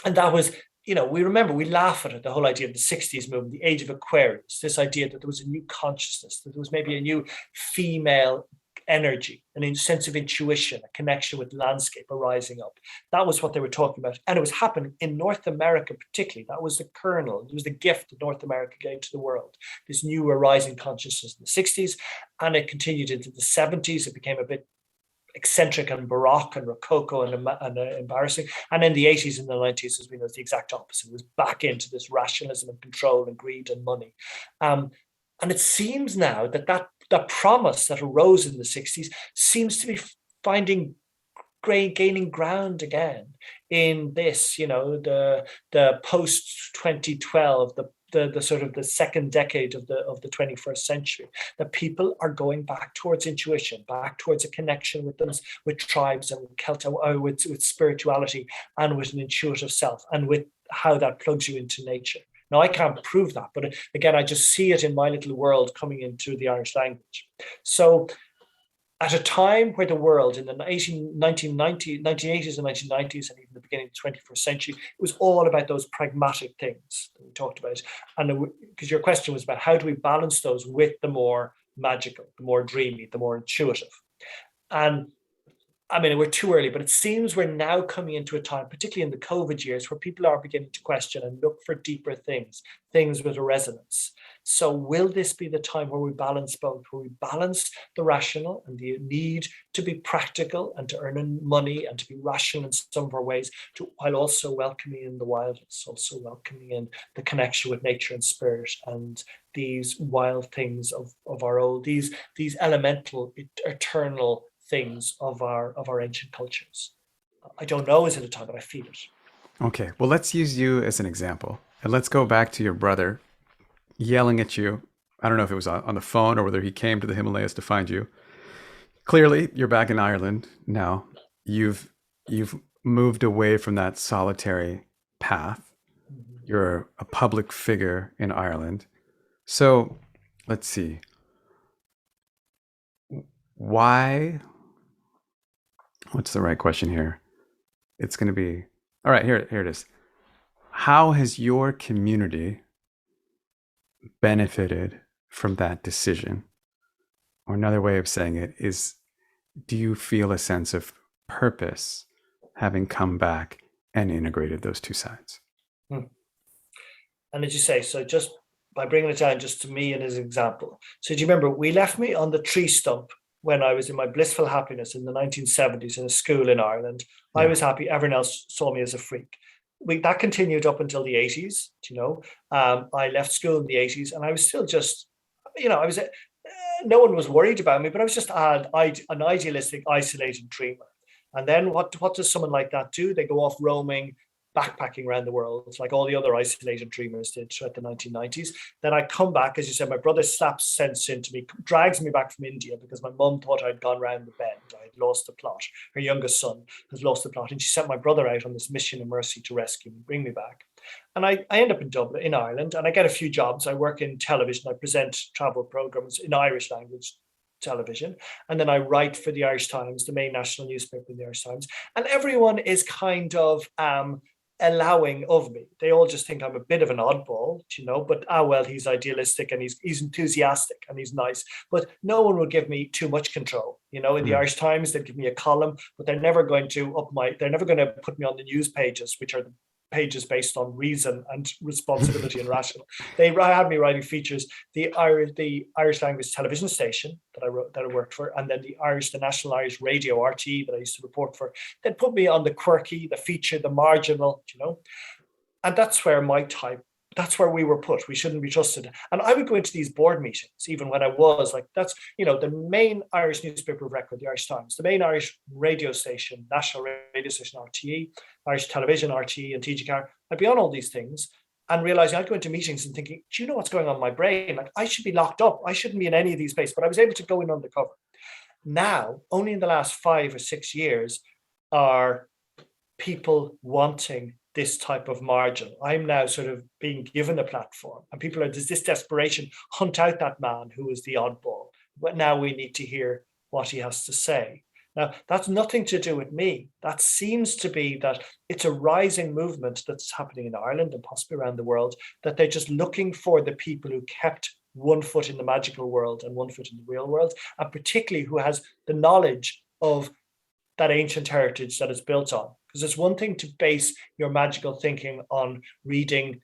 that was, we remember, we laugh at it, the whole idea of the 60s movement, the age of Aquarius, this idea that there was a new consciousness, that there was maybe a new female energy, a sense of intuition, a connection with landscape arising up. That was what they were talking about. And it was happening in North America particularly. That was the kernel, it was the gift that North America gave to the world, this new arising consciousness in the 60s. And it continued into the 70s. It became a bit eccentric and baroque and rococo and embarrassing. And in the 80s and the 90s, as we know, it's the exact opposite. It was back into this rationalism and control and greed and money. And it seems now that promise that arose in the 60s seems to be gaining ground again in this, the post 2012, the sort of the second decade of the 21st century, that people are going back towards intuition, back towards a connection with tribes and with spirituality and with an intuitive self, and with how that plugs you into nature. Now, I can't prove that, but again, I just see it in my little world coming into the Irish language. So at a time where the world in the 1980s and 1990s and even the beginning of the 21st century, it was all about those pragmatic things that we talked about. And because your question was about how do we balance those with the more magical, the more dreamy, the more intuitive. And I mean, we're too early, but it seems we're now coming into a time, particularly in the COVID years, where people are beginning to question and look for deeper things with a resonance. So will this be the time where we balance both, where we balance the rational and the need to be practical and to earn money and to be rational in some of our ways, while also welcoming in the wildness, also welcoming in the connection with nature and spirit and these wild things of our old, these elemental, eternal things of our ancient cultures. I don't know is it a time, but I feel it. Okay, well, let's use you as an example. And let's go back to your brother yelling at you. I don't know if it was on the phone or whether he came to the Himalayas to find you. Clearly, you're back in Ireland now. You've moved away from that solitary path. You're a public figure in Ireland. So let's see. Why? What's the right question here? It's going to be, all right, here it is. How has your community benefited from that decision? Or another way of saying it is, do you feel a sense of purpose having come back and integrated those two sides? And as you say, so just by bringing it down just to me and as an example. So do you remember, we left me on the tree stump when I was in my blissful happiness in the 1970s in a school in Ireland. Yeah. I was happy. Everyone else saw me as a freak. That continued up until the 80s, I left school in the 80s and I was still just, no one was worried about me, but I was just an idealistic, isolated dreamer. And then what does someone like that do? They go off roaming, backpacking around the world. It's like all the other isolated dreamers did throughout the 1990s. Then I come back, as you said, my brother slaps sense into me, drags me back from India because my mum thought I'd gone round the bend. I had lost the plot. Her youngest son has lost the plot. And she sent my brother out on this mission of mercy to rescue me, bring me back. And I end up in Dublin, in Ireland, and I get a few jobs. I work in television. I present travel programs in Irish language television. And then I write for the Irish Times, the main national newspaper in the Irish Times. And everyone is kind of allowing of me. They all just think I'm a bit of an oddball, but well, he's idealistic and he's enthusiastic and he's nice. But no one will give me too much control. In the Irish Times, they'll give me a column, but they're never going to put me on the news pages, which are the pages based on reason and responsibility and rational. They had me writing features, the Irish language television station that I worked for, and then the National Irish Radio, RTÉ, that I used to report for. They'd put me on the quirky, the feature, the marginal, and that's where that's where we were put. We shouldn't be trusted. And I would go into these board meetings, even when I was like, that's, the main Irish newspaper of record, the Irish Times, the main Irish radio station, national radio station, RTÉ, Irish television, RTÉ and TGCAR. I'd be on all these things and realizing I'd go into meetings and thinking, do you know what's going on in my brain? Like, I should be locked up. I shouldn't be in any of these places, but I was able to go in undercover. Now, only in the last 5 or 6 years are people wanting this type of margin. I'm now sort of being given a platform, and there's this desperation, hunt out that man who is the oddball. But now we need to hear what he has to say. Now, that's nothing to do with me. That seems to be that it's a rising movement that's happening in Ireland and possibly around the world, that they're just looking for the people who kept one foot in the magical world and one foot in the real world, and particularly who has the knowledge of that ancient heritage that it's built on. Because it's one thing to base your magical thinking on reading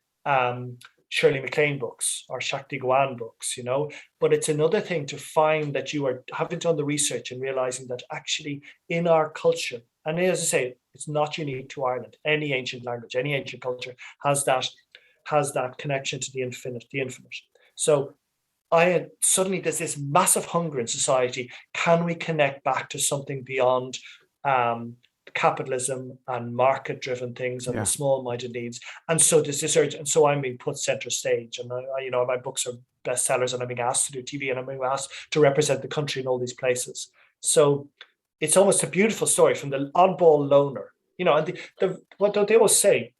Shirley MacLaine books or Shakti Gawain books, but it's another thing to find that you are having done the research and realizing that actually in our culture, and as I say, it's not unique to Ireland, any ancient language, any ancient culture has that connection to the infinite. So suddenly there's this massive hunger in society. Can we connect back to something beyond capitalism and market-driven things and the small-minded needs? And so there's this urge, and so I'm being put center stage, and my books are bestsellers, and I'm being asked to do TV, and I'm being asked to represent the country in all these places. So it's almost a beautiful story from the oddball loner, and what they always say,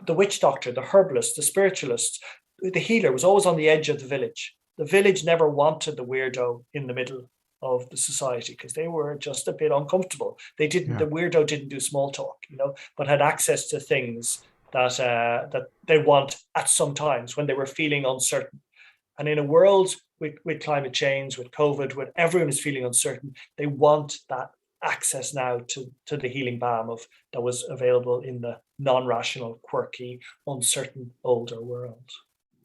the witch doctor, the herbalist, the spiritualist, the healer was always on the edge of the village. The village never wanted the weirdo in the middle of the society because they were just a bit uncomfortable. The weirdo didn't do small talk, but had access to things that they want at some times when they were feeling uncertain. And in a world with climate change, with COVID, when everyone is feeling uncertain, they want that access now to the healing balm that was available in the non-rational, quirky, uncertain, older world.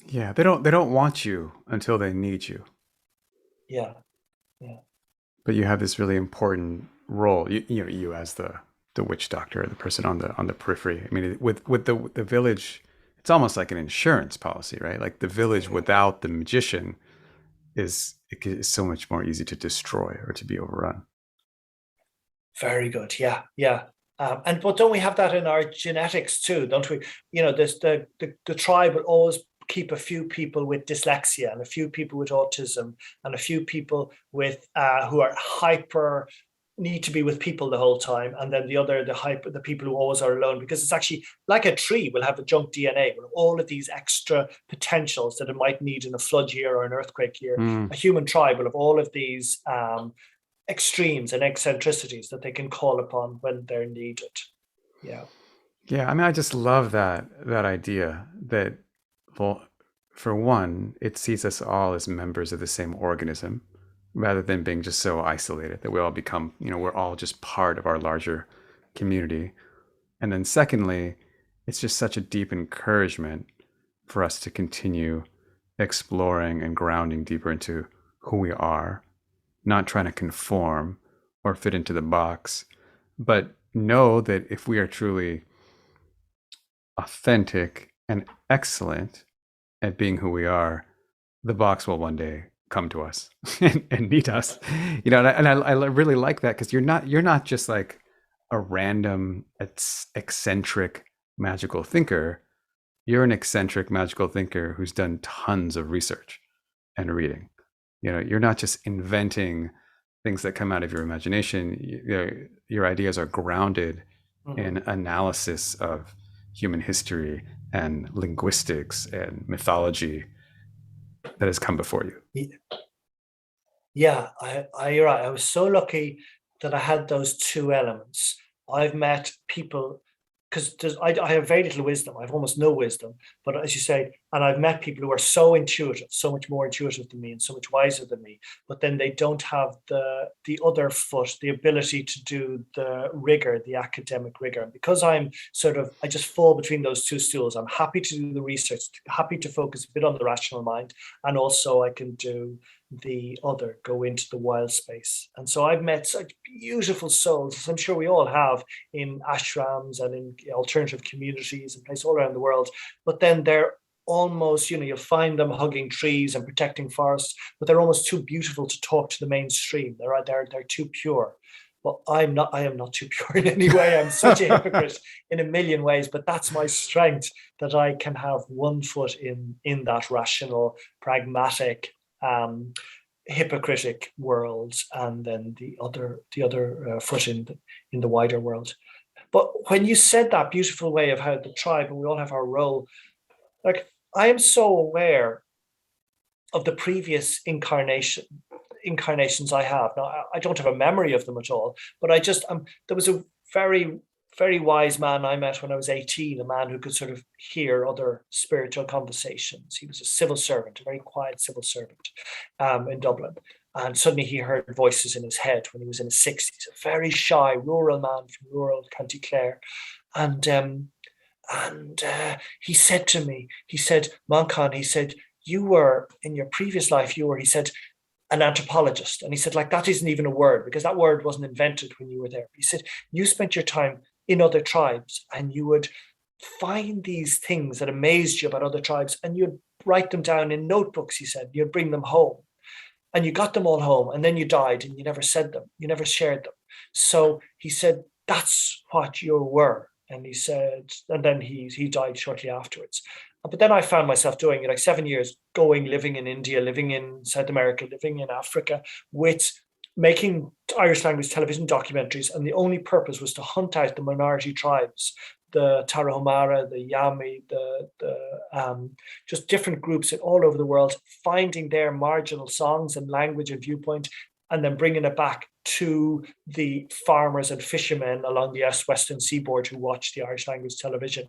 Yeah, they don't want you until they need you. Yeah. But you have this really important role. You as the witch doctor, the person on the periphery. I mean, with the village, it's almost like an insurance policy, right? Like the village without the magician is so much more easy to destroy or to be overrun. Very good. Yeah. But don't we have that in our genetics too? Don't we? The tribe will always keep a few people with dyslexia and a few people with autism and a few people with who are hyper, need to be with people the whole time, and then the people who always are alone, because it's actually like a tree will have a junk DNA with all of these extra potentials that it might need in a flood year or an earthquake year. A human tribe will have all of these extremes and eccentricities that they can call upon when they're needed. Yeah. I mean, I just love that idea that, well, for one, it sees us all as members of the same organism rather than being just so isolated that we all become, we're all just part of our larger community. And then secondly, it's just such a deep encouragement for us to continue exploring and grounding deeper into who we are, not trying to conform or fit into the box, but know that if we are truly authentic and excellent at being who we are, the box will one day come to us and meet us. And I really like that, because you're not just like a random eccentric magical thinker. You're an eccentric magical thinker who's done tons of research and reading. You're not just inventing things that come out of your imagination. Your ideas are grounded in analysis of human history and linguistics and mythology that has come before you. Yeah, you're right. I was so lucky that I had those two elements. I've met people, because I have very little wisdom. I have almost no wisdom. But as you say, and I've met people who are so intuitive, so much more intuitive than me and so much wiser than me, but then they don't have the other foot, the ability to do the rigor, the academic rigor. And because I just fall between those two stools. I'm happy to do the research, happy to focus a bit on the rational mind, and also I can do the other, go into the wild space. And so I've met such beautiful souls, as I'm sure we all have, in ashrams and in alternative communities and places all around the world. But then they're almost, you'll find them hugging trees and protecting forests, but they're almost too beautiful to talk to the mainstream. They're too pure. But I am not too pure in any way. I'm such a hypocrite in a million ways, but that's my strength, that I can have one foot in that rational, pragmatic, hypocritic world, and then the other foot in the wider world. But when you said that beautiful way of how the tribe, and we all have our role, like I am so aware of the previous incarnation incarnations I have. Now, I don't have a memory of them at all, but I just, there was a very, very wise man I met when I was 18, a man who could sort of hear other spiritual conversations. He was a civil servant, a very quiet civil servant in Dublin. And suddenly he heard voices in his head when he was in his 60s, a very shy rural man from rural County Clare. And he said to me, he said, Manchan, he said, you were, in your previous life, you were, he said, an anthropologist. And he said, like, that isn't even a word, because that word wasn't invented when you were there. He said, you spent your time in other tribes and you would find these things that amazed you about other tribes and you'd write them down in notebooks, he said, you'd bring them home. And you got them all home and then you died and you never said them, you never shared them. So he said, that's what you were. And he said, and then he died shortly afterwards. But then I found myself doing it, like 7 years, living in India, living in South America, living in Africa, with making Irish language television documentaries. And the only purpose was to hunt out the minority tribes, the Tarahumara, the Yami, the just different groups all over the world, finding their marginal songs and language and viewpoint, and then bringing it back to the farmers and fishermen along the western seaboard who watch the Irish language television.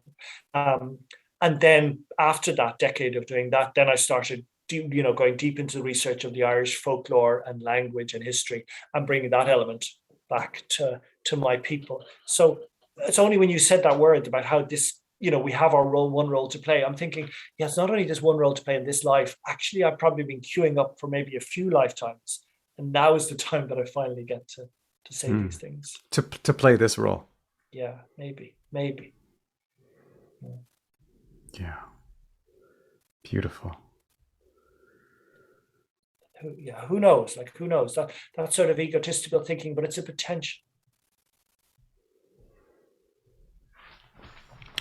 And then after that decade of doing that, then I started going deep into the research of the Irish folklore and language and history and bringing that element back to my people. So it's only when you said that word about how this, we have our one role to play. I'm thinking, yeah, it's not only this one role to play in this life. Actually, I've probably been queuing up for maybe a few lifetimes. And now is the time that I finally get to say these things. To play this role. Yeah, maybe. Yeah. Beautiful. Who knows? Like, who knows? That sort of egotistical thinking, but it's a potential.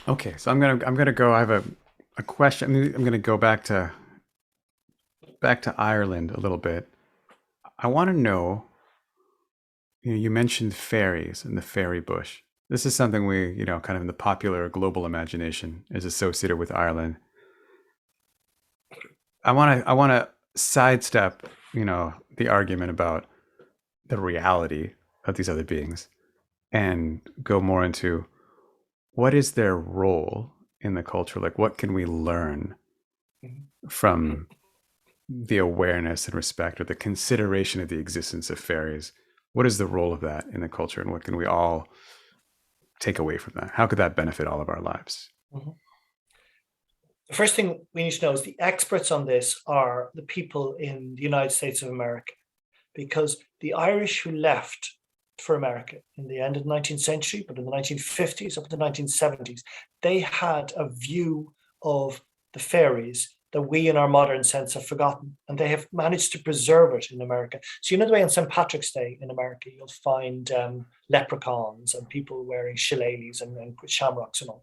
Okay, so I'm gonna go. I have a question. I'm gonna go back to Ireland a little bit. I want to know. You mentioned fairies and the fairy bush. This is something we, kind of in the popular global imagination is associated with Ireland. I want to sidestep, the argument about the reality of these other beings and go more into what is their role in the culture? Like, what can we learn from the awareness and respect or the consideration of the existence of fairies? What is the role of that in the culture, and what can we all take away from that? How could that benefit all of our lives? Mm-hmm. The first thing we need to know is the experts on this are the people in the United States of America, because the Irish who left for America in the end of the 19th century, but in the 1950s up to the 1970s, they had a view of the fairies that we in our modern sense have forgotten, and they have managed to preserve it in America. So the way on St. Patrick's Day in America, you'll find leprechauns and people wearing shillelaghs and shamrocks and all.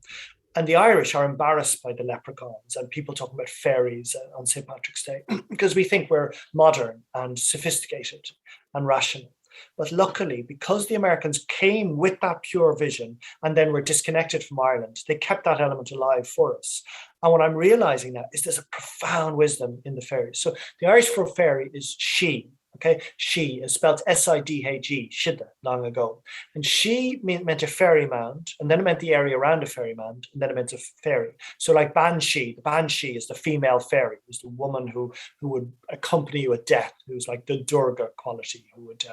And the Irish are embarrassed by the leprechauns and people talking about fairies on St. Patrick's Day because we think we're modern and sophisticated and rational. But luckily, because the Americans came with that pure vision and then were disconnected from Ireland, they kept that element alive for us. And what I'm realizing now is there's a profound wisdom in the fairies. So the Irish for fairy is she. Okay, she is spelled Sidhe, Shidda, long ago. And she meant a fairy mound, and then it meant the area around a fairy mound, and then it meant a fairy. So like Banshee, the Banshee is the female fairy, who's the woman who would accompany you at death, who's like the Durga quality, who would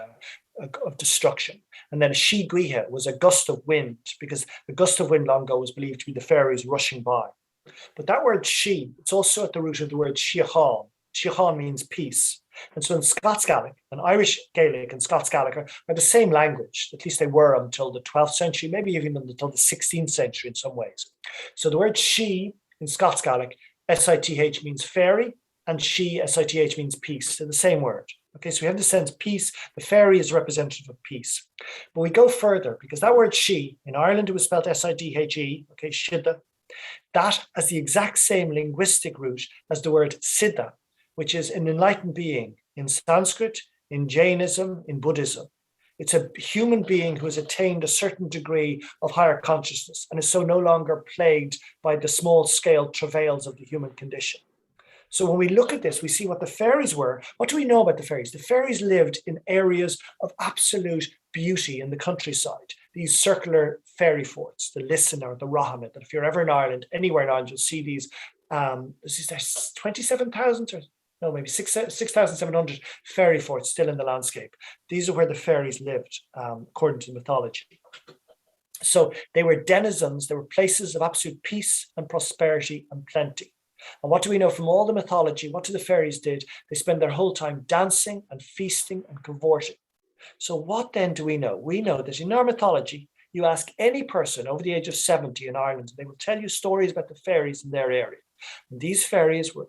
of destruction. And then a She Guiha was a gust of wind, because the gust of wind long ago was believed to be the fairies rushing by. But that word she, it's also at the root of the word Síocháin. Síocháin means peace. And so in Scots Gaelic, and Irish Gaelic and Scots Gaelic are the same language. At least they were until the 12th century, maybe even until the 16th century in some ways. So the word she in Scots Gaelic, Sith means fairy, and she, Sith means peace. They're the same word. Okay, so we have the sense peace. The fairy is representative of peace. But we go further, because that word she, in Ireland it was spelled Sidhe, okay, Shidda. That has the exact same linguistic root as the word Siddha, which is an enlightened being in Sanskrit, in Jainism, in Buddhism. It's a human being who has attained a certain degree of higher consciousness and is so no longer plagued by the small-scale travails of the human condition. So when we look at this, we see what the fairies were. What do we know about the fairies? The fairies lived in areas of absolute beauty in the countryside. These circular fairy forts, the Listener, the Rahamit, that if you're ever in Ireland, anywhere in Ireland, you'll see these, there's 27,000 or no, maybe 6,700 fairy forts still in the landscape. These are where the fairies lived, according to mythology. So they were denizens, they were places of absolute peace and prosperity and plenty. And what do we know from all the mythology? What do the fairies did? They spend their whole time dancing and feasting and cavorting. So what then do we know? We know that in our mythology, you ask any person over the age of 70 in Ireland, they will tell you stories about the fairies in their area. And these fairies were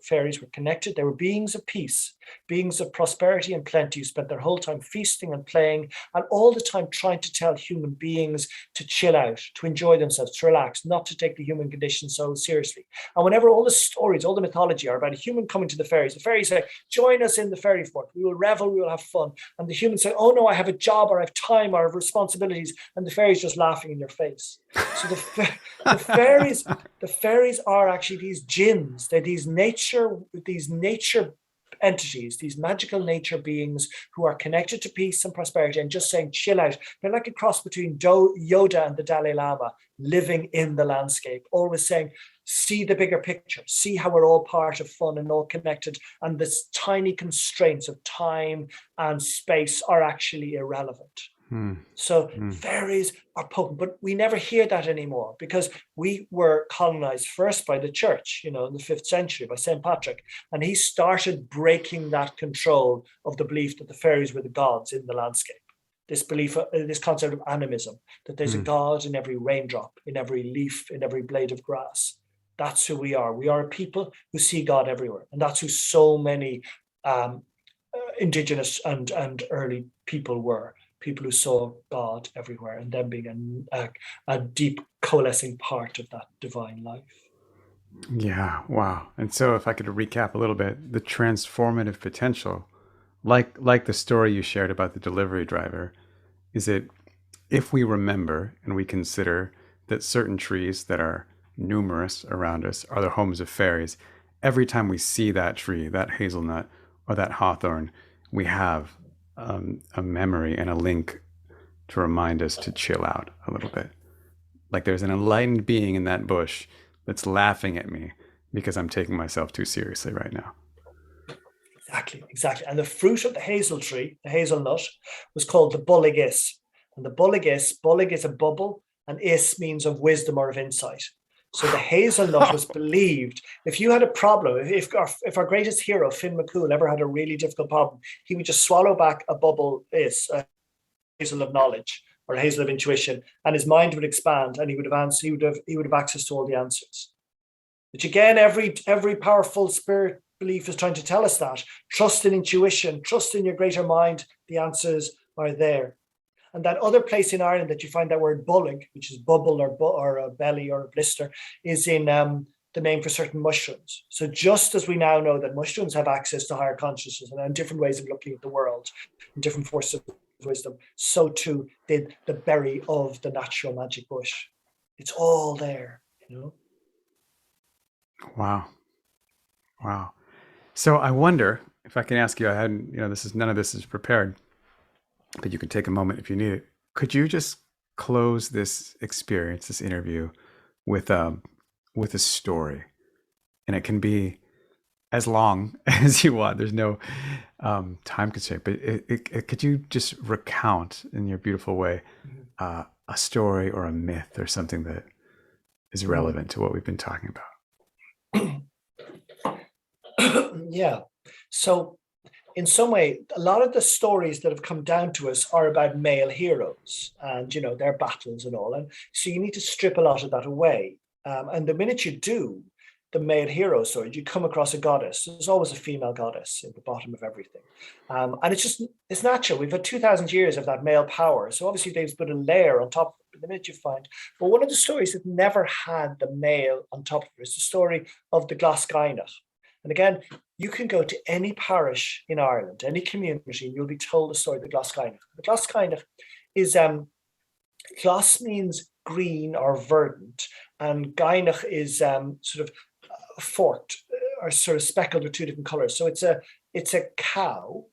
connected. They were beings of peace, beings of prosperity and plenty, who spent their whole time feasting and playing, and all the time trying to tell human beings to chill out, to enjoy themselves, to relax, not to take the human condition so seriously. And whenever all the stories, all the mythology are about a human coming to the fairies say, join us in the fairy fort. We will revel, we will have fun. And the humans say, oh no, I have a job, or I have time, or I have responsibilities. And the fairies just laughing in your face. So the fairies are actually these jinns. They're these nature entities, these magical nature beings who are connected to peace and prosperity and just saying, chill out. They're like a cross between Yoda and the Dalai Lama, living in the landscape, always saying, see the bigger picture, see how we're all part of fun and all connected. And this tiny constraints of time and space are actually irrelevant. So fairies are potent, but we never hear that anymore because we were colonized first by the church, in the 5th century by St. Patrick. And he started breaking that control of the belief that the fairies were the gods in the landscape. This belief, this concept of animism, that there's a god in every raindrop, in every leaf, in every blade of grass. That's who we are. We are a people who see God everywhere. And that's who so many indigenous and early people were. People who saw God everywhere and them being a deep coalescing part of that divine life. Yeah, wow. And so if I could recap a little bit, the transformative potential, like the story you shared about the delivery driver, is it if we remember and we consider that certain trees that are numerous around us are the homes of fairies, every time we see that tree, that hazelnut or that hawthorn, we have a memory and a link to remind us to chill out a little bit. Like there's an enlightened being in that bush that's laughing at me because I'm taking myself too seriously right now. Exactly. And the fruit of the hazel tree, the hazelnut, was called the bullig is. And the bullig is a bubble, and is means of wisdom or of insight. So the hazelnut was believed, if you had a problem, if our greatest hero, Finn McCool, ever had a really difficult problem, he would just swallow back a bubble is, a hazel of knowledge or a hazel of intuition, and his mind would expand and he would have access to all the answers. Which again, every powerful spirit belief is trying to tell us that. Trust in intuition, trust in your greater mind, the answers are there. And that other place in Ireland that you find that word bullig, which is bubble or a belly or a blister, is in the name for certain mushrooms. So just as we now know that mushrooms have access to higher consciousness and different ways of looking at the world and different forces of wisdom, so too did the berry of the natural magic bush. It's all there, Wow. So I wonder if I can ask you, I hadn't, none of this is prepared, but you can take a moment if you need it. Could you just close this experience, this interview, with a story? And it can be as long as you want. There's no time constraint, but could you just recount in your beautiful way a story or a myth or something that is relevant to what we've been talking about? Yeah. So in some way, a lot of the stories that have come down to us are about male heroes and, their battles and all. And so you need to strip a lot of that away. And the minute you do the male hero story, you come across a goddess. There's always a female goddess at the bottom of everything. And it's natural. We've had 2,000 years of that male power. So obviously they've put a layer on top of it the minute you find. But one of the stories that never had the male on top of it is the story of the Glasgainach. And again, you can go to any parish in Ireland, any community, and you'll be told the story of the Glasgainach. The Glasgainach is, Glas means green or verdant, and Gainach is sort of forked are sort of speckled with two different colors. So it's a cow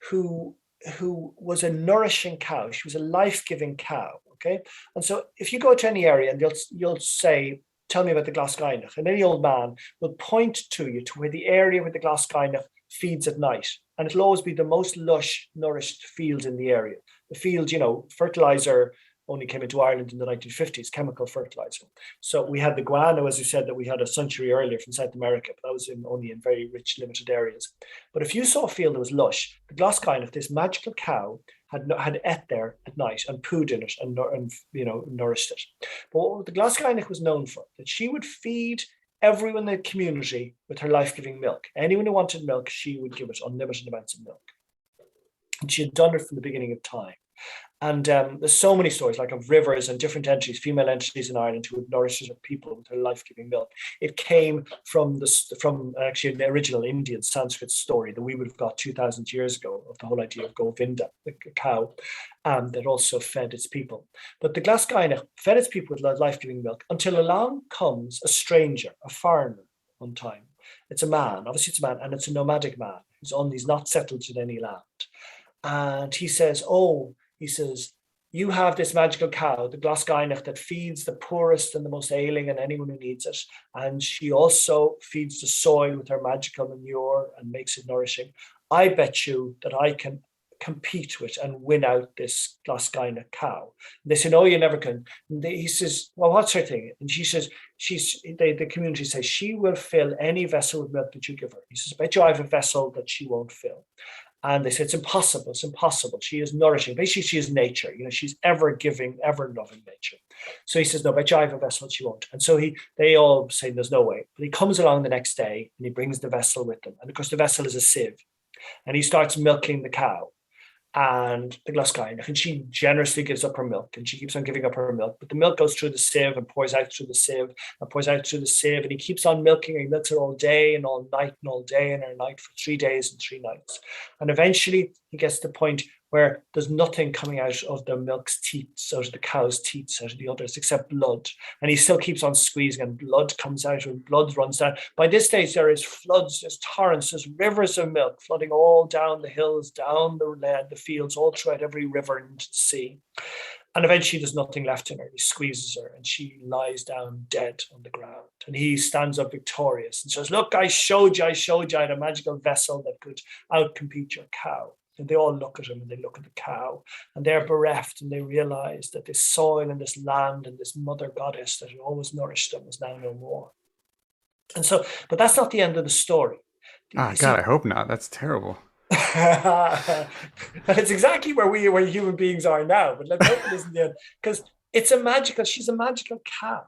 who was a nourishing cow. She was a life-giving cow. Okay, and so if you go to any area and you'll say, tell me about the Glasgainach, and any old man will point to you to where the area where the Glasgainach feeds at night, and it'll always be the most lush, nourished fields in the area. The fields, fertilizer only came into Ireland in the 1950s, chemical fertilizer. So we had the guano, as you said, that we had a century earlier from South America, but that was only in very rich, limited areas. But if you saw a field that was lush, the Glasgainach, this magical cow, had ate there at night and pooed in it and nourished it. But what the Glasgainach was known for, that she would feed everyone in the community with her life-giving milk. Anyone who wanted milk, she would give it unlimited amounts of milk. And she had done it from the beginning of time. And there's so many stories, like of rivers and different entities, female entities in Ireland who would nourish people with their life-giving milk. It came from actually the original Indian Sanskrit story that we would have got 2,000 years ago, of the whole idea of Govinda, the cow, that also fed its people. But the Glasgainach fed its people with life-giving milk until along comes a stranger, a foreigner, one time. It's a man, obviously it's a man, and it's a nomadic man. He's not settled in any land. And he says, you have this magical cow, the Glasgainach, that feeds the poorest and the most ailing and anyone who needs it. And she also feeds the soil with her magical manure and makes it nourishing. I bet you that I can compete with and win out this Glasgainach cow. And they say, no, you never can. And he says, well, what's her thing? And she says, the community says, she will fill any vessel with milk that you give her. He says, I bet you I have a vessel that she won't fill. And they say, it's impossible. She is nourishing. Basically, she is nature. She's ever giving, ever loving nature. So he says, no, bet you I have a vessel she won't. And so they all say there's no way. But he comes along the next day and he brings the vessel with him. And of course, the vessel is a sieve. And he starts milking the cow and the Glasgainach, and she generously gives up her milk, and she keeps on giving up her milk, but the milk goes through the sieve and pours out through the sieve and pours out through the sieve, and he keeps on milking her. He milks her all day and all night and all day and all night for 3 days and 3 nights, and eventually he gets to the point where there's nothing coming out of the milk's teats, out of the cow's teats, out of the others, except blood. And he still keeps on squeezing, and blood comes out and blood runs down. By this stage, there is floods, there's torrents, there's rivers of milk flooding all down the hills, down the fields, all throughout every river and into the sea. And eventually there's nothing left in her. He squeezes her and she lies down dead on the ground. And he stands up victorious and says, look, I showed you I had a magical vessel that could outcompete your cow. And they all look at him and they look at the cow, and they're bereft, and they realize that this soil and this land and this mother goddess that had always nourished them is now no more. And so, but that's not the end of the story. God, I hope not. That's terrible. It's exactly where human beings are now, but let's hope it isn't the end, because she's a magical cow.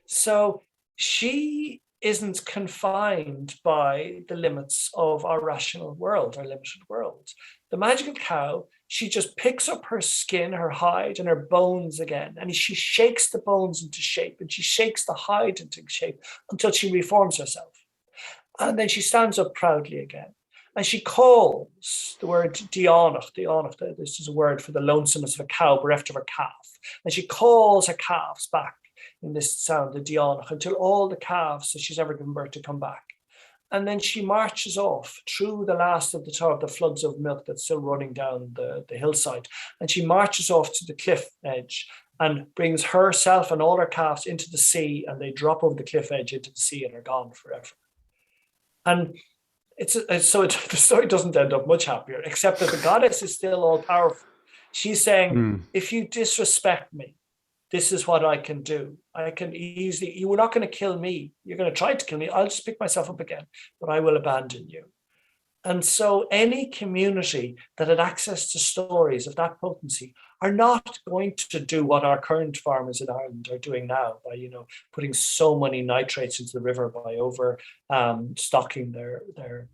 So she isn't confined by the limits of our rational world, our limited world. The magical cow, she just picks up her skin, her hide, and her bones again, and she shakes the bones into shape, and she shakes the hide into shape until she reforms herself. And then she stands up proudly again, and she calls the word Dianach. This is a word for the lonesomeness of a cow bereft of her calf. And she calls her calves back in this sound, the Dianach, until all the calves that she's ever given birth to come back. And then she marches off through the last of the floods of milk that's still running down the hillside. And she marches off to the cliff edge and brings herself and all her calves into the sea, and they drop over the cliff edge into the sea and are gone forever. And the story doesn't end up much happier, except that the goddess is still all powerful. She's saying, if you disrespect me, this is what I can do. You were not going to kill me. You're going to try to kill me. I'll just pick myself up again, but I will abandon you. And so any community that had access to stories of that potency are not going to do what our current farmers in Ireland are doing now by, putting so many nitrates into the river, by over stocking their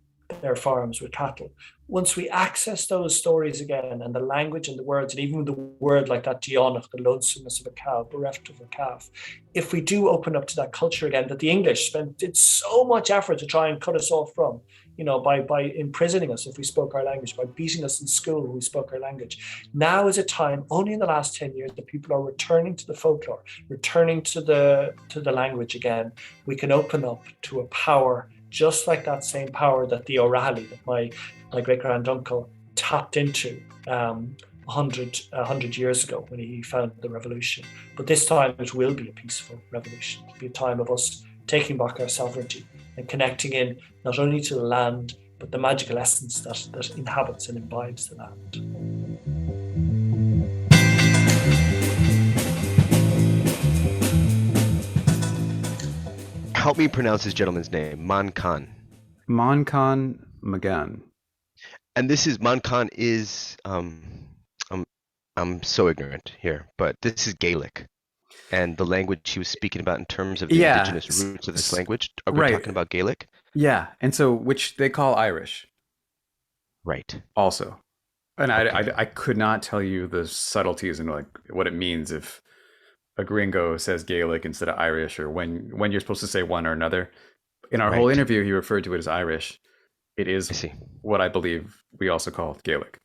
farms with cattle. Once we access those stories again, and the language and the words, and even the word like that Dianach, the lonesomeness of a cow, bereft of a calf, if we do open up to that culture again that the English did so much effort to try and cut us off from, by imprisoning us if we spoke our language, by beating us in school when we spoke our language. Now is a time, only in the last 10 years, that people are returning to the folklore, returning to the language again. We can open up to a power just like that same power that the O'Reilly, that my great-granduncle tapped into 100 years ago when he founded the revolution. But this time it will be a peaceful revolution. It'll be a time of us taking back our sovereignty and connecting in not only to the land, but the magical essence that inhabits and imbibes the land. Help me pronounce this gentleman's name. Manchan. Manchan Magan. And this is Manchan is I'm so ignorant here, but this is Gaelic. And the language he was speaking about in terms of the indigenous roots of this language. Are we talking about Gaelic? Yeah, and so which they call Irish. Right. Also. And okay. I could not tell you the subtleties and like what it means if a gringo says Gaelic instead of Irish, or when you're supposed to say one or another. In our whole interview, he referred to it as Irish. It is what I believe we also call Gaelic.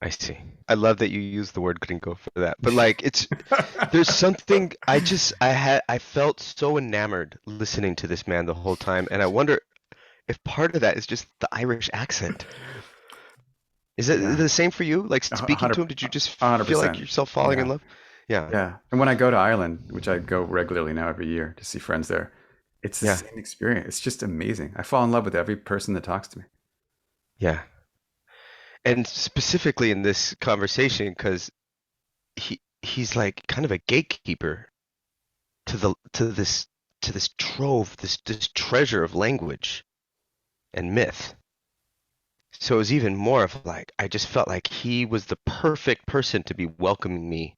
I see. I love that you use the word gringo for that. But like there's something I felt so enamored listening to this man the whole time, and I wonder if part of that is just the Irish accent. Is it the same for you? Like speaking to him, did you just 100%. Feel like yourself falling in love? Yeah. Yeah. And when I go to Ireland, which I go regularly now every year to see friends there, it's the same experience. It's just amazing. I fall in love with every person that talks to me. Yeah. And specifically in this conversation, because he's like kind of a gatekeeper to this trove, this treasure of language and myth. So it was even more of like, I just felt like he was the perfect person to be welcoming me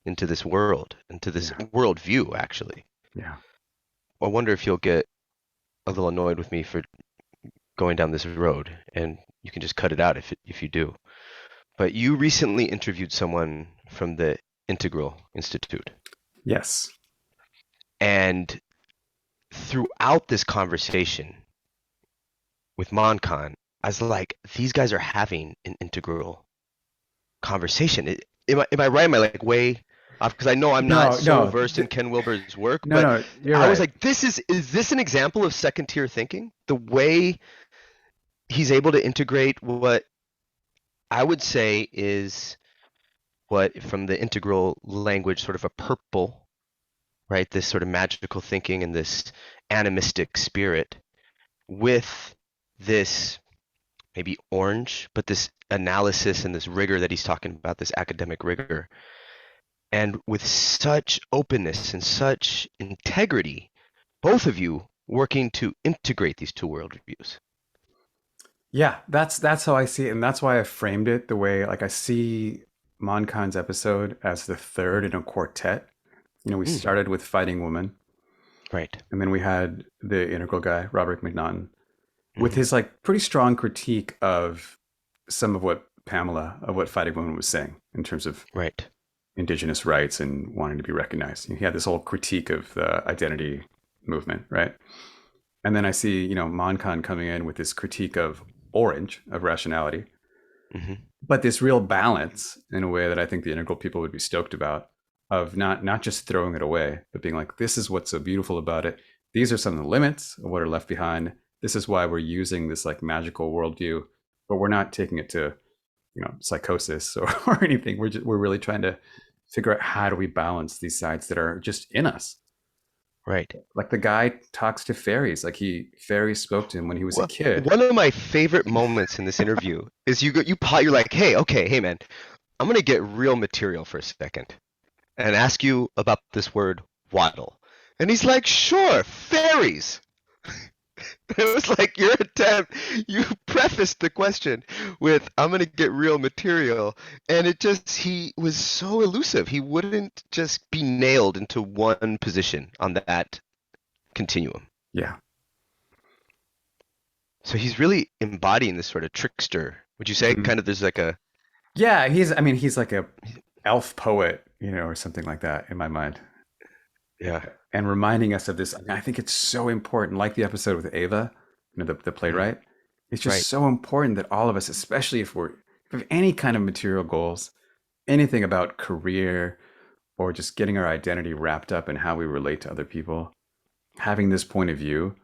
into this world, into this worldview, actually. Yeah. I wonder if you'll get a little annoyed with me for going down this road, and you can just cut it out if you do. But you recently interviewed someone from the Integral Institute. Yes. And throughout this conversation with Manchan, I was like, these guys are having an integral conversation. Am I right? Am I like way off? Because I know I'm not so versed in Ken Wilber's work. But you're right. I was like, is this an example of second tier thinking? The way he's able to integrate what I would say is what from the integral language, sort of a purple, right? This sort of magical thinking and this animistic spirit with this maybe orange, but this analysis and this rigor that he's talking about, this academic rigor, and with such openness and such integrity, both of you working to integrate these two worldviews. Yeah, that's how I see it, and that's why I framed it the way, like I see Manchan's episode as the third in a quartet. We started with Fighting Woman, right, and then we had the integral guy, Robert McNaughton, with his like pretty strong critique of some of what Fighting Woman was saying in terms of indigenous rights and wanting to be recognized. He had this whole critique of the identity movement, right? And then I see, Manchan coming in with this critique of orange, of rationality, but this real balance in a way that I think the integral people would be stoked about, of not just throwing it away, but being like, this is what's so beautiful about it. These are some of the limits of what are left behind. This is why we're using this like magical worldview, but we're not taking it to, psychosis or anything. We're really trying to figure out how do we balance these sides that are just in us. Right. Like the guy talks to fairies, like fairies spoke to him when he was a kid. One of my favorite moments in this interview is you're like, hey man, I'm going to get real material for a second and ask you about this word waddle. And he's like, sure, fairies. It was like you prefaced the question with, I'm going to get real material. And he was so elusive. He wouldn't just be nailed into one position on that continuum. Yeah. So he's really embodying this sort of trickster. Would you say kind of there's like a... Yeah, he's like a elf poet, or something like that in my mind. Yeah. And reminding us of this. I think it's so important, like the episode with Ava, the Mm. playwright. It's just Right. so important that all of us, especially if we have any kind of material goals, anything about career or just getting our identity wrapped up in how we relate to other people, having this point of view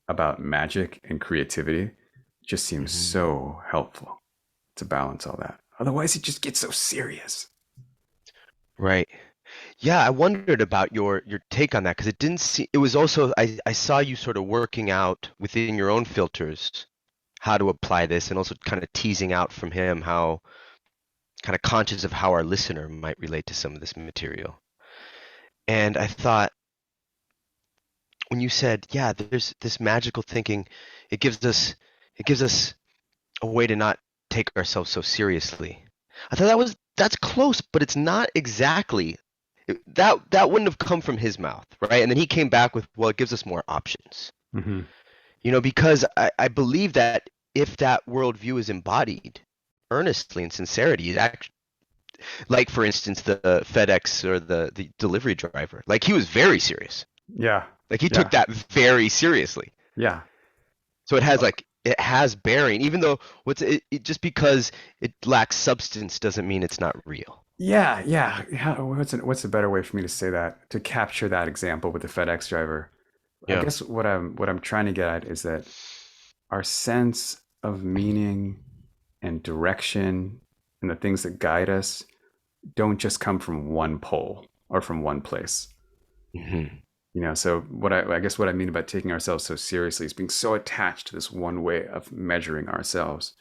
about magic and creativity just seems Hmm. so helpful to balance all that. Otherwise, it just gets so serious. Right. Yeah, I wondered about your take on that because it didn't see it was also I saw you sort of working out within your own filters how to apply this and also kind of teasing out from him how kind of conscious of how our listener might relate to some of this material. And I thought when you said, yeah, there's this magical thinking, it gives us it gives us a way to not take ourselves so seriously. I thought that's close, but it's not exactly that wouldn't have come from his mouth, right? And then he came back with, well, it gives us more options. Mm-hmm. Because I believe that if that worldview is embodied earnestly and sincerity, it actually, like for instance, the FedEx or the delivery driver, like he was very serious. Yeah. Like he took Yeah. that very seriously. Yeah. So it has bearing, even though just because it lacks substance doesn't mean it's not real. Yeah. Yeah. What's a better way for me to say that? To capture that example with the FedEx driver. I Yeah. guess what I'm trying to get at is that our sense of meaning and direction and the things that guide us don't just come from one pole or from one place. Hmm. So I guess what I mean about taking ourselves so seriously is being so attached to this one way of measuring ourselves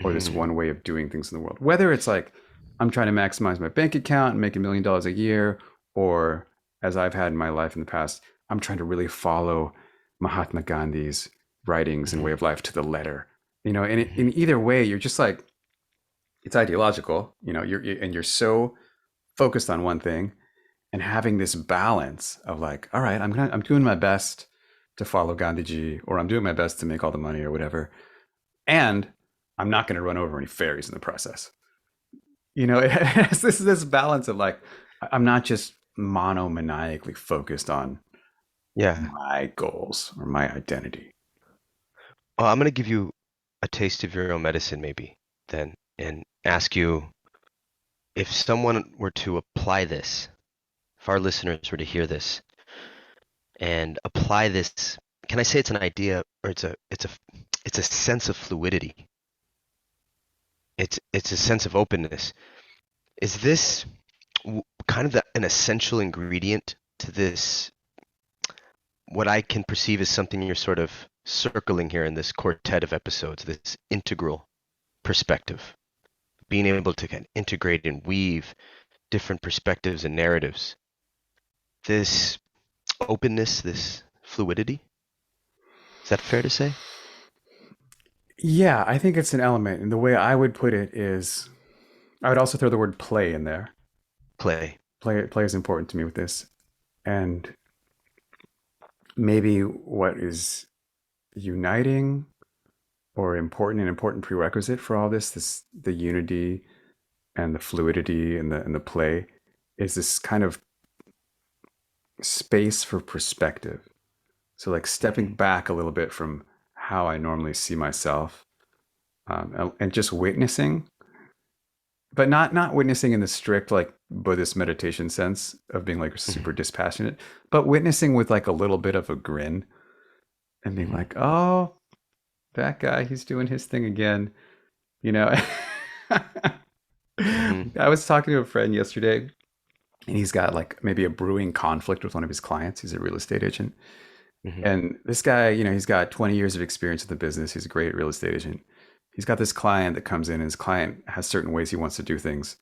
or this Hmm. one way of doing things in the world. Whether it's like I'm trying to maximize my bank account and make $1 million a year, or as I've had in my life in the past, I'm trying to really follow Mahatma Gandhi's writings and way Hmm. of life to the letter. And Hmm. in either way, you're just like it's ideological. You're so focused on one thing and having this balance of like, all right, I'm doing my best to follow Gandhiji, or I'm doing my best to make all the money or whatever, and I'm not going to run over any fairies in the process. It has this balance of like, I'm not just monomaniacally focused on Yeah. my goals or my identity. Well, I'm going to give you a taste of your own medicine, maybe, then, and ask you if someone were to apply this, if our listeners were to hear this and apply this, can I say it's an idea or it's a sense of fluidity. It's a sense of openness. Is this kind of an essential ingredient to this, what I can perceive as something you're sort of circling here in this quartet of episodes, this integral perspective, being able to kind of integrate and weave different perspectives and narratives, this openness, this fluidity? Is that fair to say? Yeah, I think it's an element. And the way I would put it is I would also throw the word play in there. Play. Play is important to me with this. And maybe what is uniting or an important prerequisite for all this the unity and the fluidity and the play is this kind of space for perspective. So like stepping Hmm. back a little bit from how I normally see myself, and just witnessing, but not witnessing in the strict like Buddhist meditation sense of being like Hmm. super dispassionate, but witnessing with like a little bit of a grin and being Hmm. like, oh, that guy, he's doing his thing again. You know, Hmm. I was talking to a friend yesterday and he's got like maybe a brewing conflict with one of his clients. He's a real estate agent. Hmm. And this guy, he's got 20 years of experience in the business. He's a great real estate agent. He's got this client that comes in and his client has certain ways he wants to do things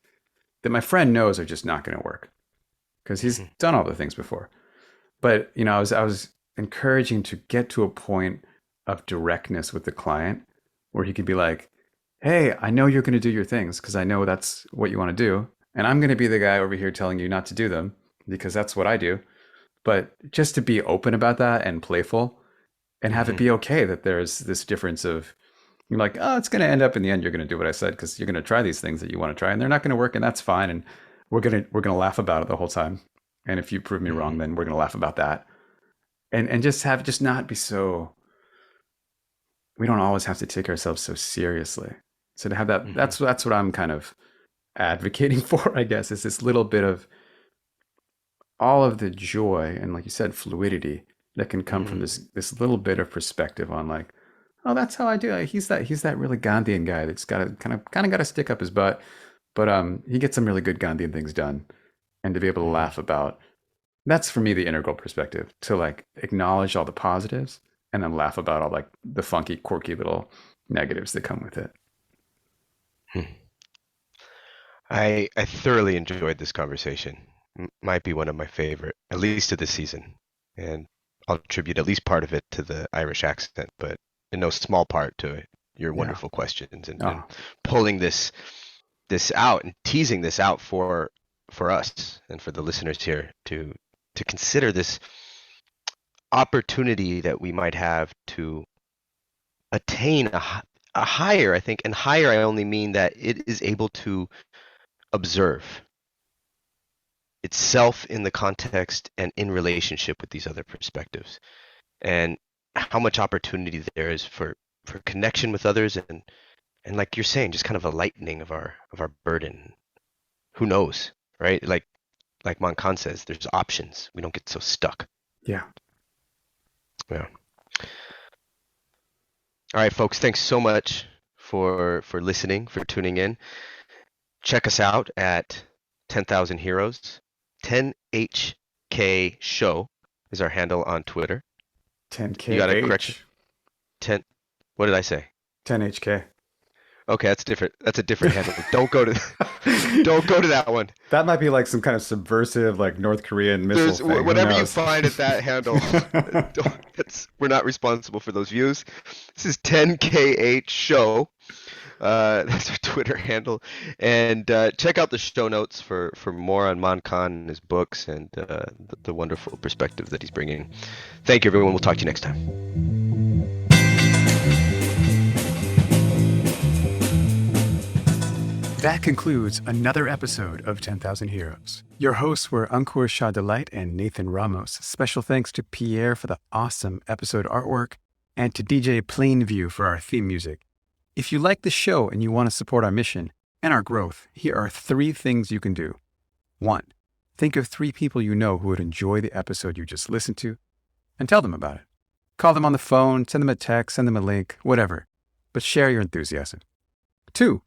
that my friend knows are just not going to work because he's Hmm. done all the things before. But, I was encouraging to get to a point of directness with the client where he could be like, hey, I know you're going to do your things because I know that's what you want to do. And I'm going to be the guy over here telling you not to do them because that's what I do. But just to be open about that and playful and have it Hmm. be okay that there's this difference of you're like, oh, it's going to end up in the end. You're going to do what I said because you're going to try these things that you want to try and they're not going to work. And that's fine. And we're going to laugh about it the whole time. And if you prove me wrong, Hmm. then we're going to laugh about that. And just not be so we don't always have to take ourselves so seriously. So to have that, Mhm. that's what I'm kind of advocating for, I guess, is this little bit of all of the joy and, like you said, fluidity that can come from this little bit of perspective on, like, oh, that's how I do it. He's that really Gandhian guy that's got to kind of got to stick up his butt, but he gets some really good Gandhian things done, and to be able to laugh about, that's for me the integral perspective, to like acknowledge all the positives and then laugh about all like the funky, quirky little negatives that come with it. I thoroughly enjoyed this conversation. Might be one of my favorite, at least of this season. And I'll attribute at least part of it to the Irish accent, but in no small part to your Yeah. wonderful questions and Oh, pulling this out and teasing this out for us and for the listeners here to consider this opportunity that we might have to attain a higher, I think, and higher I only mean that it is able to observe itself in the context and in relationship with these other perspectives, and how much opportunity there is for connection with others, and like you're saying, just kind of a lightening of our burden. Who knows, right? Like Manchan says, there's options. We don't get so stuck. yeah. Yeah. All right, folks, thanks so much for listening, for tuning in. Check us out at 10,000 Heroes. 10HK Show is our handle on Twitter. 10K. You got to correct 10. What did I say? 10HK. Okay, that's different. That's a different handle. Don't go to that one. That might be like some kind of subversive, like North Korean missile thing. Who Whatever you knows? find at that handle. We're not responsible for those views. This is 10KH Show. That's our Twitter handle. And check out the show notes for more on Manchan and his books and the wonderful perspective that he's bringing. Thank you, everyone. We'll talk to you next time. That concludes another episode of 10,000 Heroes. Your hosts were Ankur Shah Delight and Nathan Ramos. Special thanks to Pierre for the awesome episode artwork and to DJ Plainview for our theme music. If you like the show and you want to support our mission and our growth, here are 3 things you can do. 1, think of 3 people you know who would enjoy the episode you just listened to and tell them about it. Call them on the phone, send them a text, send them a link, whatever, but share your enthusiasm. 2,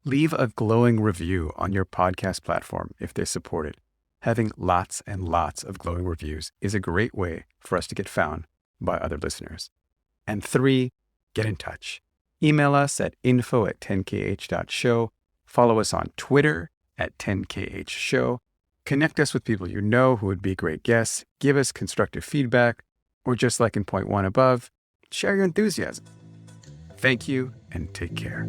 leave a glowing review on your podcast platform if they support it. Having lots and lots of glowing reviews is a great way for us to get found by other listeners. And 3, get in touch. Email us at info@10kh.show. Follow us on Twitter at 10khshow. Connect us with people you know who would be great guests. Give us constructive feedback, or just like in point 1 above, share your enthusiasm. Thank you and take care.